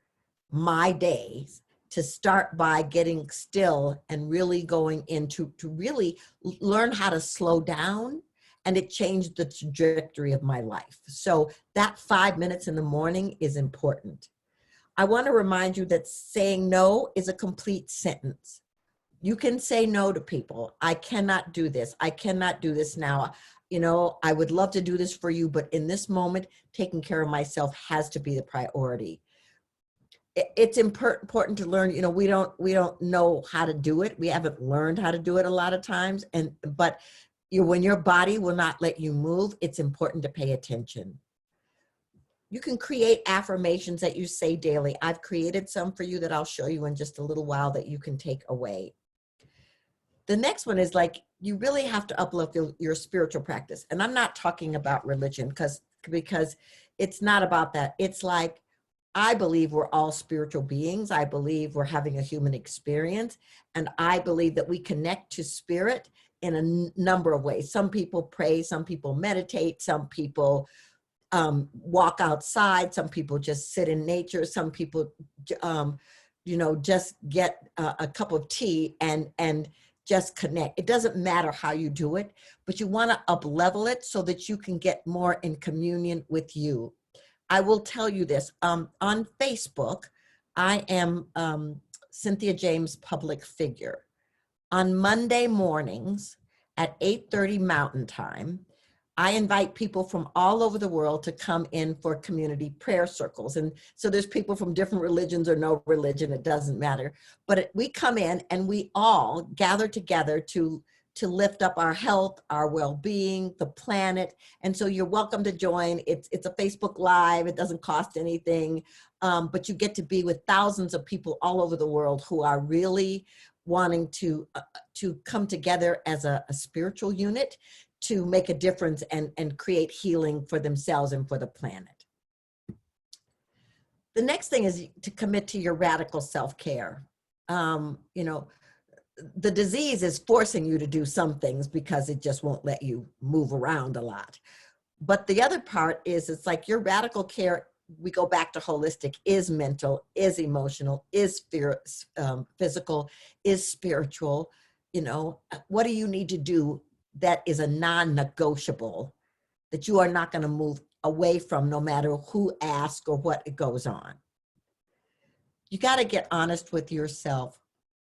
[SPEAKER 1] my days to start by getting still and really going into to really learn how to slow down, and it changed the trajectory of my life. So that 5 minutes in the morning is important. I want to remind you that saying no is a complete sentence. You can say no to people. I cannot do this. I cannot do this now. You know, I would love to do this for you, but in this moment, taking care of myself has to be the priority. It's important to learn, you know, we don't know how to do it. We haven't learned how to do it a lot of times. But when your body will not let you move, it's important to pay attention. You can create affirmations that you say daily. I've created some for you that I'll show you in just a little while that you can take away. The next one is like, you really have to uplift your spiritual practice. And I'm not talking about religion because it's not about that. It's like, I believe we're all spiritual beings. I believe we're having a human experience. And I believe that we connect to spirit in a number of ways. Some people pray, some people meditate, some people walk outside, some people just sit in nature, some people, you know, just get a cup of tea and just connect. It doesn't matter how you do it, but you want to up-level it so that you can get more in communion with you. I will tell you this, on Facebook, I am Cynthia James public figure. On Monday mornings at 8:30 Mountain Time, I invite people from all over the world to come in for community prayer circles. And so there's people from different religions or no religion, it doesn't matter. But we come in and we all gather together to lift up our health, our well-being, the planet. And so you're welcome to join. It's a Facebook Live. It doesn't cost anything, but you get to be with thousands of people all over the world who are really wanting to come together as a spiritual unit to make a difference and create healing for themselves and for the planet. The next thing is to commit to your radical self-care. You know, the disease is forcing you to do some things because it just won't let you move around a lot. But the other part is, it's like your radical care, we go back to holistic, is mental, is emotional, is physical, is spiritual. You know, what do you need to do that is a non-negotiable, that you are not going to move away from no matter who asks or what goes on? You got to get honest with yourself.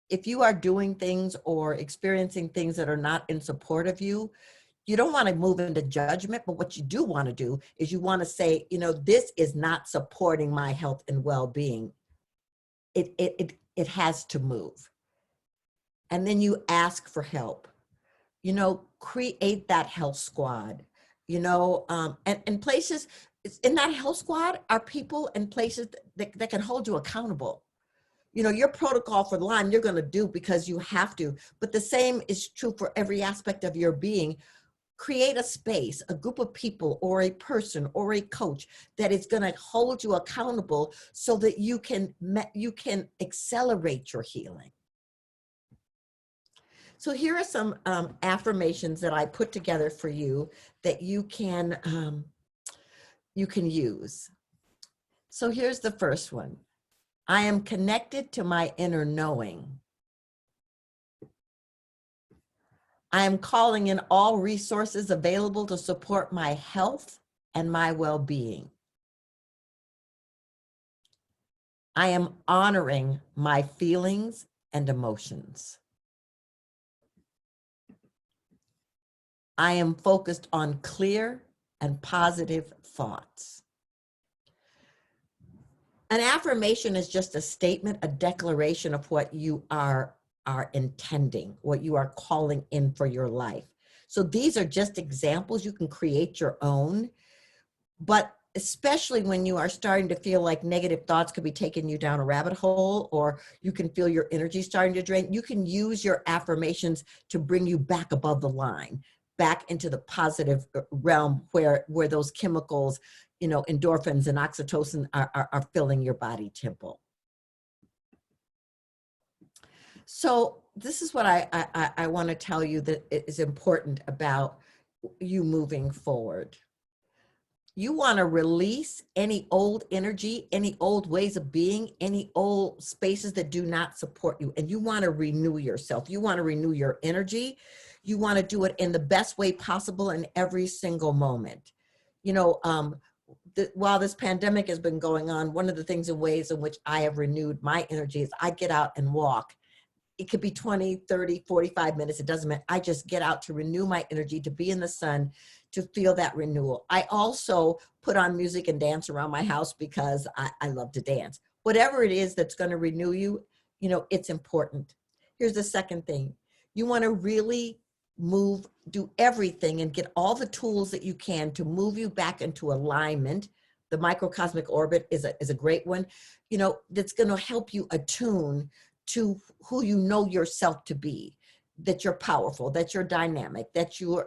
[SPEAKER 1] If you are doing things or experiencing things that are not in support of you, you don't want to move into judgment, but what you do want to do is you want to say, you know, this is not supporting my health and well-being. It has to move. And then you ask for help. You know, create that health squad, you know, and places in that health squad are people and places that can hold you accountable. You know, your protocol for Lyme, you're going to do because you have to, but the same is true for every aspect of your being. Create a space, a group of people or a person or a coach that is going to hold you accountable so that you can accelerate your healing. So here are some affirmations that I put together for you that you can use. So here's the first one. I am connected to my inner knowing. I am calling in all resources available to support my health and my well-being. I am honoring my feelings and emotions. I am focused on clear and positive thoughts. An affirmation is just a statement, a declaration of what you are intending, what you are calling in for your life. So these are just examples. You can create your own, but especially when you are starting to feel like negative thoughts could be taking you down a rabbit hole, or you can feel your energy starting to drain, you can use your affirmations to bring you back above the line, back into the positive realm where those chemicals, you know, endorphins and oxytocin are filling your body temple. So this is what I want to tell you that is important about you moving forward. You want to release any old energy, any old ways of being, any old spaces that do not support you. And you want to renew yourself. You want to renew your energy. You want to do it in the best way possible in every single moment. You know, while this pandemic has been going on, one of the things and ways in which I have renewed my energy is I get out and walk. It could be 20, 30, 45 minutes. It doesn't matter. I just get out to renew my energy, to be in the sun, to feel that renewal. I also put on music and dance around my house because I love to dance. Whatever it is that's going to renew you, you know, it's important. Here's the second thing. You want to really move, do everything and get all the tools that you can to move you back into alignment. The microcosmic orbit is a great one, you know, that's going to help you attune to who you know yourself to be, that you're powerful, that you're dynamic, that you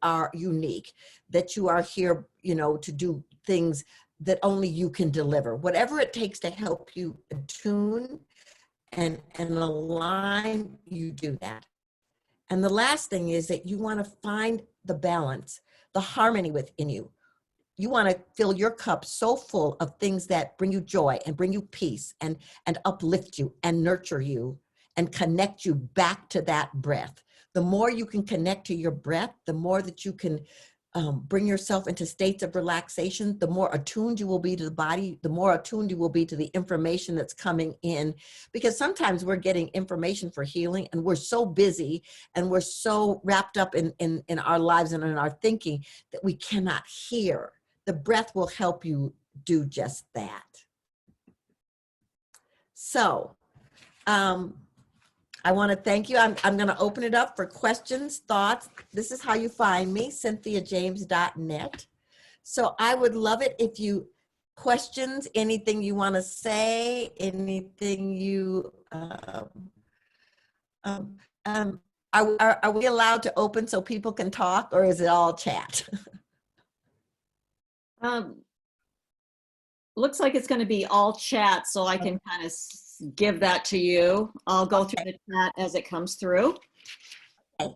[SPEAKER 1] are unique, that you are here, you know, to do things that only you can deliver. Whatever it takes to help you attune and align, you do that. And the last thing is that you want to find the balance, the harmony within you. You want to fill your cup so full of things that bring you joy and bring you peace and uplift you and nurture you and connect you back to that breath. The more you can connect to your breath, the more that you can bring yourself into states of relaxation, the more attuned you will be to the body, the more attuned you will be to the information that's coming in. Because sometimes we're getting information for healing and we're so busy and we're so wrapped up in our lives and in our thinking that we cannot hear. The breath will help you do just that. So I want to thank you. I'm going to open it up for questions, thoughts. This is how you find me, cynthiajames.net. So I would love it if you, questions, anything you want to say, anything you, are we allowed to open so people can talk, or is it all chat?
[SPEAKER 2] Looks like it's going to be all chat, so I can kind of give that to you. I'll go through the chat as it comes through.
[SPEAKER 1] Okay.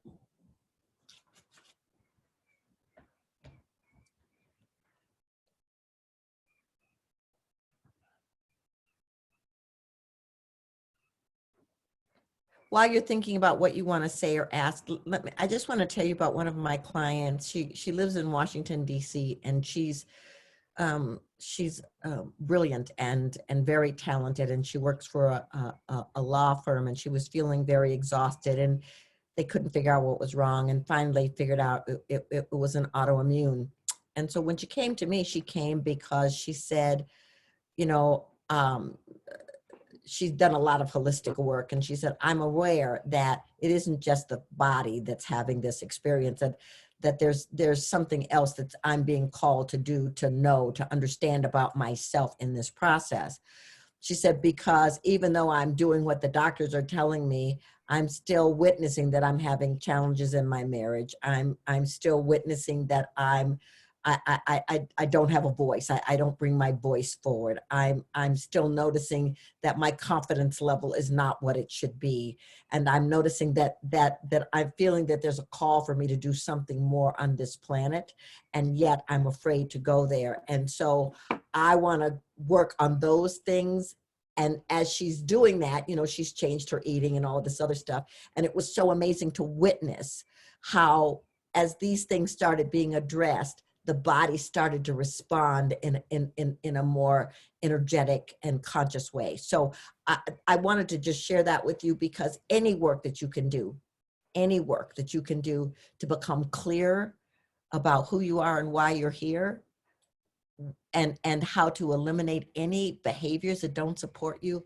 [SPEAKER 1] While you're thinking about what you want to say or ask, I just want to tell you about one of my clients. She lives in Washington, D.C., and she's brilliant and very talented, and she works for a law firm, and she was feeling very exhausted, and they couldn't figure out what was wrong, and finally figured out it was an autoimmune. And so when she came to me, she came because she said, you know, she's done a lot of holistic work, and she said, I'm aware that it isn't just the body that's having this experience, that there's something else that I'm being called to do, to know, to understand about myself in this process. She said, because even though I'm doing what the doctors are telling me, I'm still witnessing that I'm having challenges in my marriage. I'm still witnessing that I don't have a voice. I don't bring my voice forward. I'm still noticing that my confidence level is not what it should be. And I'm noticing that I'm feeling that there's a call for me to do something more on this planet. And yet I'm afraid to go there. And so I want to work on those things. And as she's doing that, you know, she's changed her eating and all of this other stuff. And it was so amazing to witness how, as these things started being addressed, the body started to respond in a more energetic and conscious way. So I wanted to just share that with you, because any work that you can do, to become clear about who you are and why you're here, and how to eliminate any behaviors that don't support you,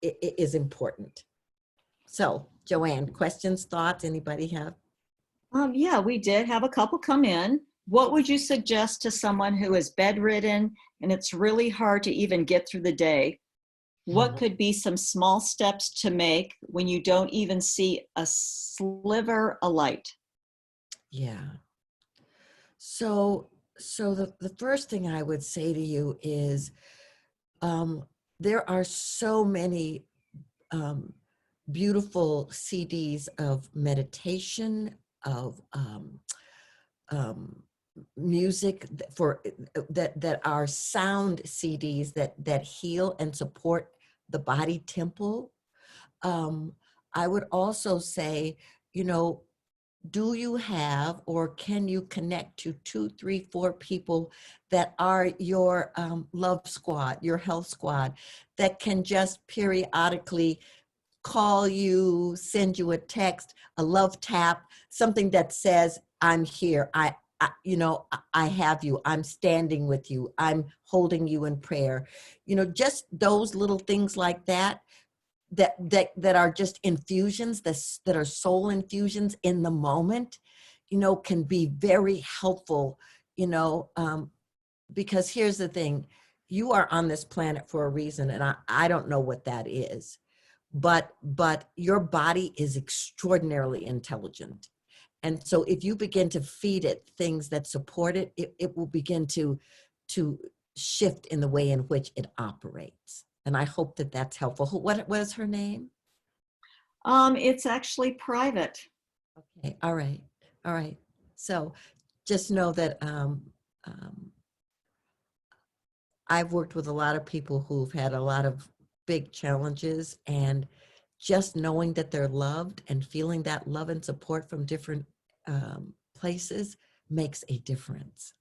[SPEAKER 1] it is important. So Joanne, questions, thoughts, anybody have?
[SPEAKER 2] Yeah, we did have a couple come in. What would you suggest to someone who is bedridden and it's really hard to even get through the day? What could be some small steps to make when you don't even see a sliver of light?
[SPEAKER 1] Yeah. So the first thing I would say to you is, there are so many beautiful CDs of meditation, of music for that are sound CDs that heal and support the body temple. I would also say, you know, do you have or can you connect to 2, 3, 4 people that are your love squad, your health squad, that can just periodically call you, send you a text, a love tap, something that says, I'm here. You know, I have you. I'm standing with you. I'm holding you in prayer. You know, just those little things like that are just infusions, that are soul infusions in the moment, you know, can be very helpful, you know, because here's the thing, you are on this planet for a reason, and I don't know what that is, but your body is extraordinarily intelligent. And so if you begin to feed it things that support it, it will begin to shift in the way in which it operates. And I hope that that's helpful. What is her name?
[SPEAKER 2] It's actually private.
[SPEAKER 1] Okay, all right, all right. So just know that I've worked with a lot of people who've had a lot of big challenges, and just knowing that they're loved and feeling that love and support from different places makes a difference.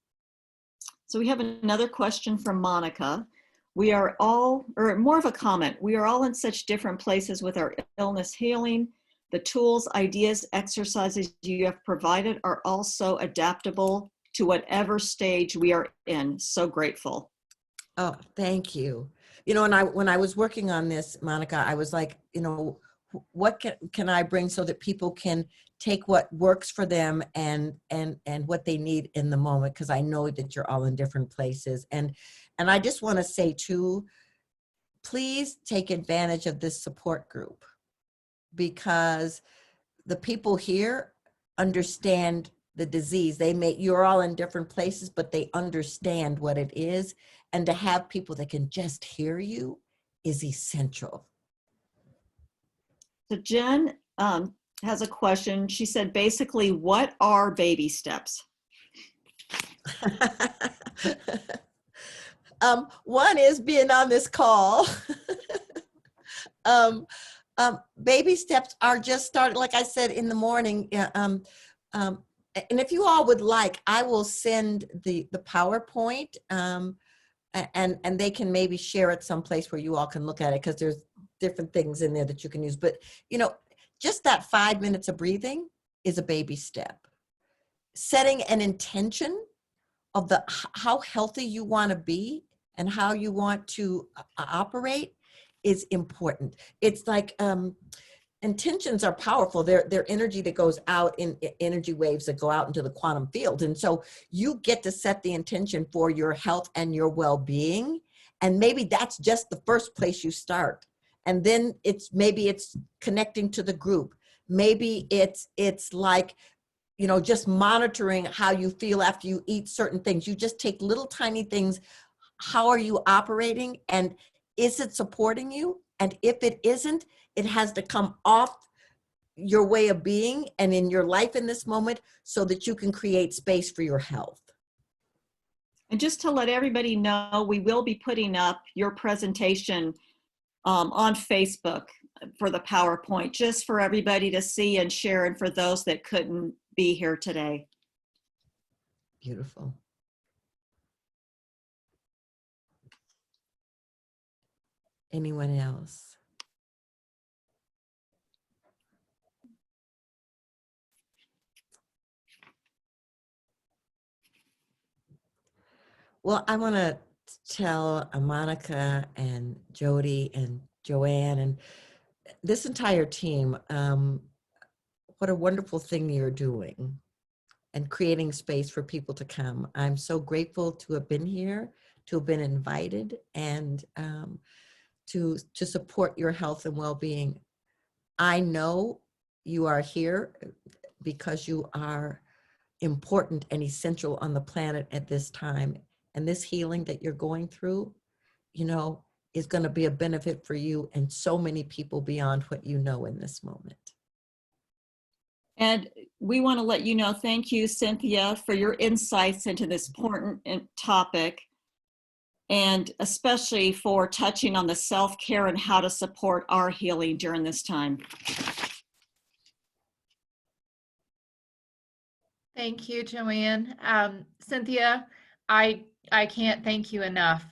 [SPEAKER 2] So we have another question from Monica. We are all, or more of a comment, we are all in such different places with our illness healing. The tools, ideas, exercises you have provided are also adaptable to whatever stage we are in. So grateful.
[SPEAKER 1] Oh, thank you. You know, and when I was working on this, Monica, I was like, you know, what can I bring so that people can take what works for them and what they need in the moment, because I know that you're all in different places. And I just want to say too, please take advantage of this support group, because the people here understand the disease. You're all in different places, but they understand what it is. And to have people that can just hear you is essential.
[SPEAKER 2] So Jen has a question. She said, basically, what are baby steps?
[SPEAKER 1] One is being on this call. Baby steps are just starting, like I said, in the morning. And if you all would like, I will send the PowerPoint, and they can maybe share it someplace where you all can look at it, because there's different things in there that you can use. But, you know, just that 5 minutes of breathing is a baby step. Setting an intention of how healthy you want to be and how you want to operate is important. It's like intentions are powerful. They're energy that goes out in energy waves that go out into the quantum field. And so you get to set the intention for your health and your well-being. And maybe that's just the first place you start. And then maybe it's connecting to the group. Maybe it's like, you know, just monitoring how you feel after you eat certain things. You just take little tiny things. How are you operating? And is it supporting you? And if it isn't, it has to come off your way of being and in your life in this moment, so that you can create space for your health.
[SPEAKER 2] And just to let everybody know, we will be putting up your presentation on Facebook for the PowerPoint, just for everybody to see and share, and for those that couldn't be here today.
[SPEAKER 1] Beautiful. Anyone else? Well, I want to tell Monica and Jody and Joanne and this entire team what a wonderful thing you're doing and creating space for people to come. I'm so grateful to have been here, to have been invited, and to support your health and well-being. I know you are here because you are important and essential on the planet at this time. And this healing that you're going through, you know, is going to be a benefit for you and so many people beyond what you know in this moment.
[SPEAKER 2] And we want to let you know, thank you, Cynthia, for your insights into this important topic, and especially for touching on the self-care and how to support our healing during this time.
[SPEAKER 5] Thank you, Joanne. Cynthia, I can't thank you enough.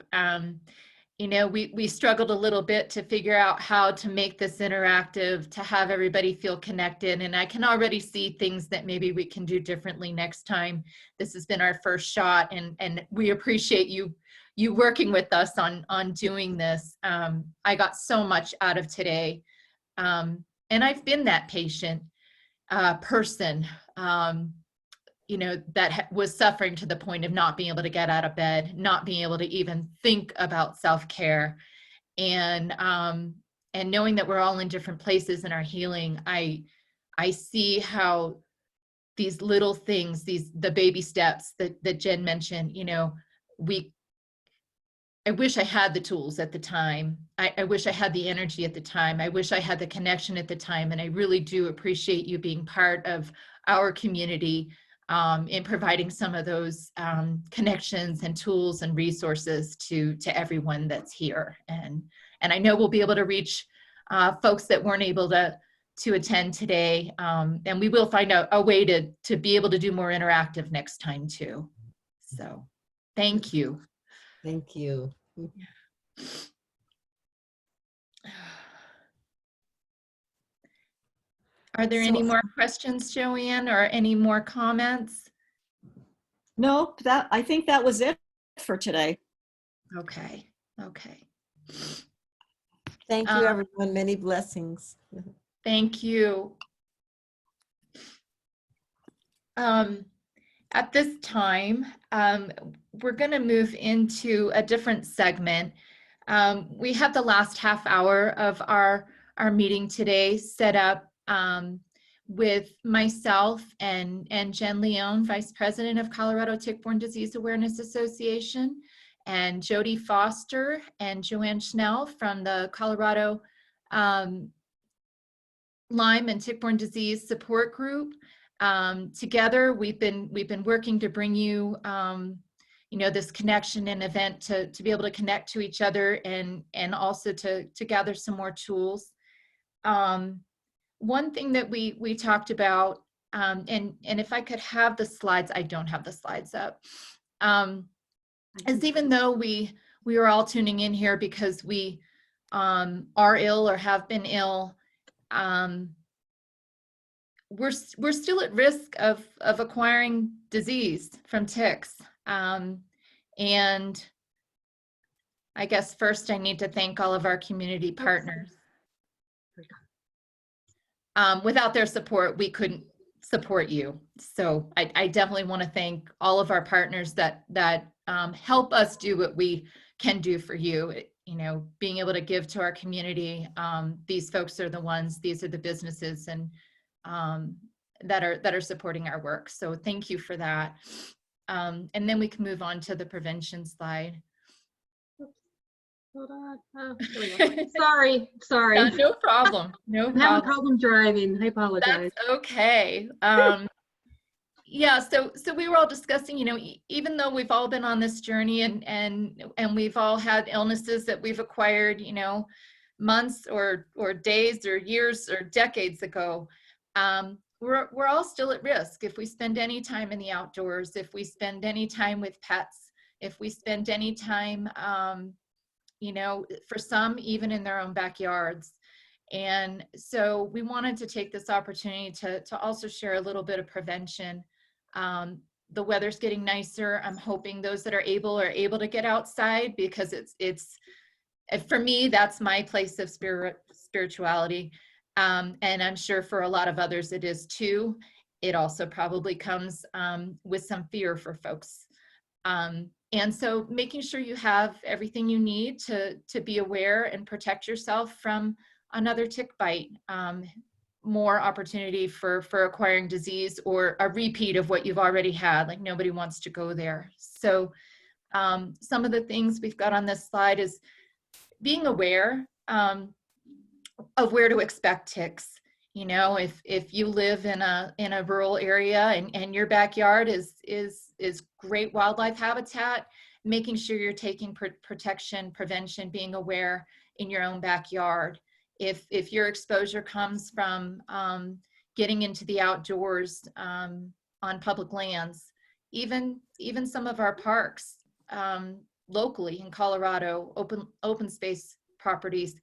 [SPEAKER 5] You know, we struggled a little bit to figure out how to make this interactive, to have everybody feel connected. And I can already see things that maybe we can do differently next time. This has been our first shot, and we appreciate you working with us on doing this. I got so much out of today. And I've been that patient person. You know, that was suffering to the point of not being able to get out of bed, not being able to even think about self-care. And knowing that we're all in different places in our healing, I see how these little things, the baby steps that Jen mentioned, you know, I wish I had the tools at the time. I wish I had the energy at the time. I wish I had the connection at the time. And I really do appreciate you being part of our community in providing some of those connections and tools and resources to everyone that's here. And I know we'll be able to reach folks that weren't able to attend today. And we will find out a way to be able to do more interactive next time too. So thank you.
[SPEAKER 1] Thank you.
[SPEAKER 5] Are there any more questions, Joanne, or any more comments?
[SPEAKER 2] No, I think that was it for today.
[SPEAKER 5] Okay. Okay.
[SPEAKER 1] Thank you, everyone. Many blessings.
[SPEAKER 5] Thank you. At this time, we're going to move into a different segment. We have the last half hour of our meeting today set up with myself and Jen Leone, Vice President of Colorado Tick-Borne Disease Awareness Association, and Jody Foster and Joanne Schnell from the Colorado Lyme and Tick-Borne Disease Support Group. Together, we've been working to bring you, you know, this connection and event to be able to connect to each other and also to gather some more tools. One thing that we talked about, and if I could have the slides, I don't have the slides up, is even though we are all tuning in here because we are ill or have been ill, we're still at risk of acquiring disease from ticks. And I guess first I need to thank all of our community partners. Without their support, we couldn't support you. So I definitely want to thank all of our partners that help us do what we can do for you. You know, being able to give to our community. These folks are the ones, these are the businesses and that are supporting our work. So thank you for that. And then we can move on to the prevention slide.
[SPEAKER 6] Hold on. Oh, there we go. Sorry.
[SPEAKER 5] No problem. No
[SPEAKER 6] I'm
[SPEAKER 5] problem.
[SPEAKER 6] having a problem driving. I apologize.
[SPEAKER 5] That's okay. Yeah, so we were all discussing, you know, even though we've all been on this journey and we've all had illnesses that we've acquired, you know, months or days or years or decades ago, we're all still at risk if we spend any time in the outdoors, if we spend any time with pets, if we spend any time, you know, for some even in their own backyards. And so we wanted to take this opportunity to also share a little bit of prevention. The weather's getting nicer. I'm hoping those that are able to get outside because it's for me, that's my place of spirituality. And I'm sure for a lot of others it is too. It also probably comes with some fear for folks. And so making sure you have everything you need to be aware and protect yourself from another tick bite, more opportunity for acquiring disease or a repeat of what you've already had, like nobody wants to go there. So some of the things we've got on this slide is being aware of where to expect ticks. You know, if you live in a rural area and your backyard is great wildlife habitat, making sure you're taking protection, prevention, being aware in your own backyard. If your exposure comes from getting into the outdoors on public lands, even some of our parks locally in Colorado, open space properties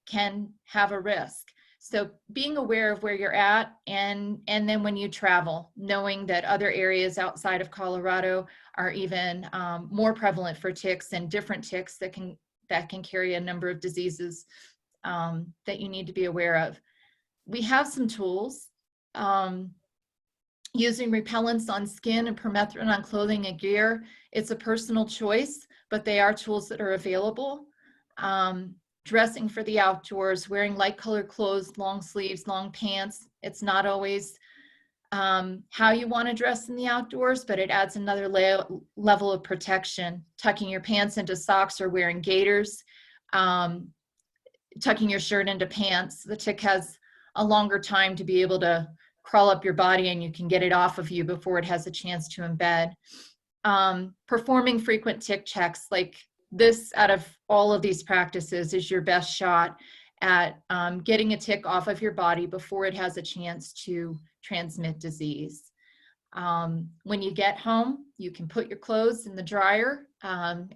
[SPEAKER 5] can have a risk. So being aware of where you're at, and then when you travel, knowing that other areas outside of Colorado are even more prevalent for ticks, and different ticks that can carry a number of diseases that you need to be aware of. We have some tools. Using repellents on skin and permethrin on clothing and gear. It's a personal choice, but they are tools that are available. Dressing for the outdoors, wearing light colored clothes, long sleeves, long pants. It's not always how you want to dress in the outdoors, but it adds another level of protection. Tucking your pants into socks or wearing gaiters, tucking your shirt into pants. The tick has a longer time to be able to crawl up your body, and you can get it off of you before it has a chance to embed. Performing frequent tick checks, like this, out of all of these practices, is your best shot at getting a tick off of your body before it has a chance to transmit disease. When you get home, you can put your clothes in the dryer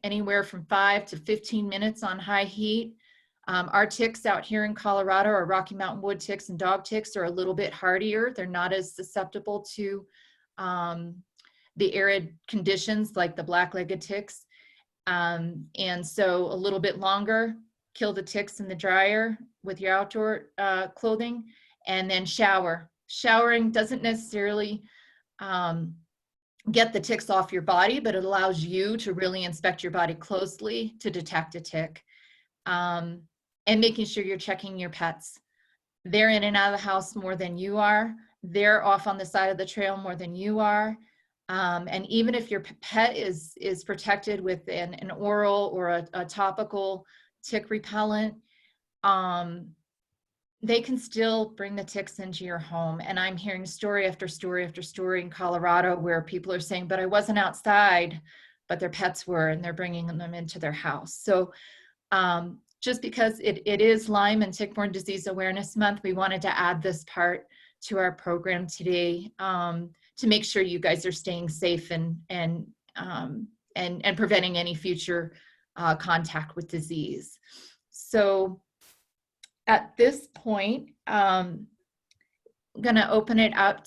[SPEAKER 5] anywhere from 5 to 15 minutes on high heat. Our ticks out here in Colorado, our Rocky Mountain wood ticks and dog ticks, are a little bit hardier. They're not as susceptible to the arid conditions like the black-legged ticks. And so a little bit longer, kill the ticks in the dryer with your outdoor clothing, and then shower. Showering doesn't necessarily get the ticks off your body, but it allows you to really inspect your body closely to detect a tick. And making sure you're checking your pets. They're in and out of the house more than you are. They're off on the side of the trail more than you are. And even if your pet is protected with an oral or a topical tick repellent, they can still bring the ticks into your home. And I'm hearing story after story after story in Colorado where people are saying, but I wasn't outside, but their pets were, and they're bringing them into their house. So just because it is Lyme and Tick-Borne Disease Awareness Month, we wanted to add this part to our program today to make sure you guys are staying safe and preventing any future contact with disease. So at this point, I'm going to open it up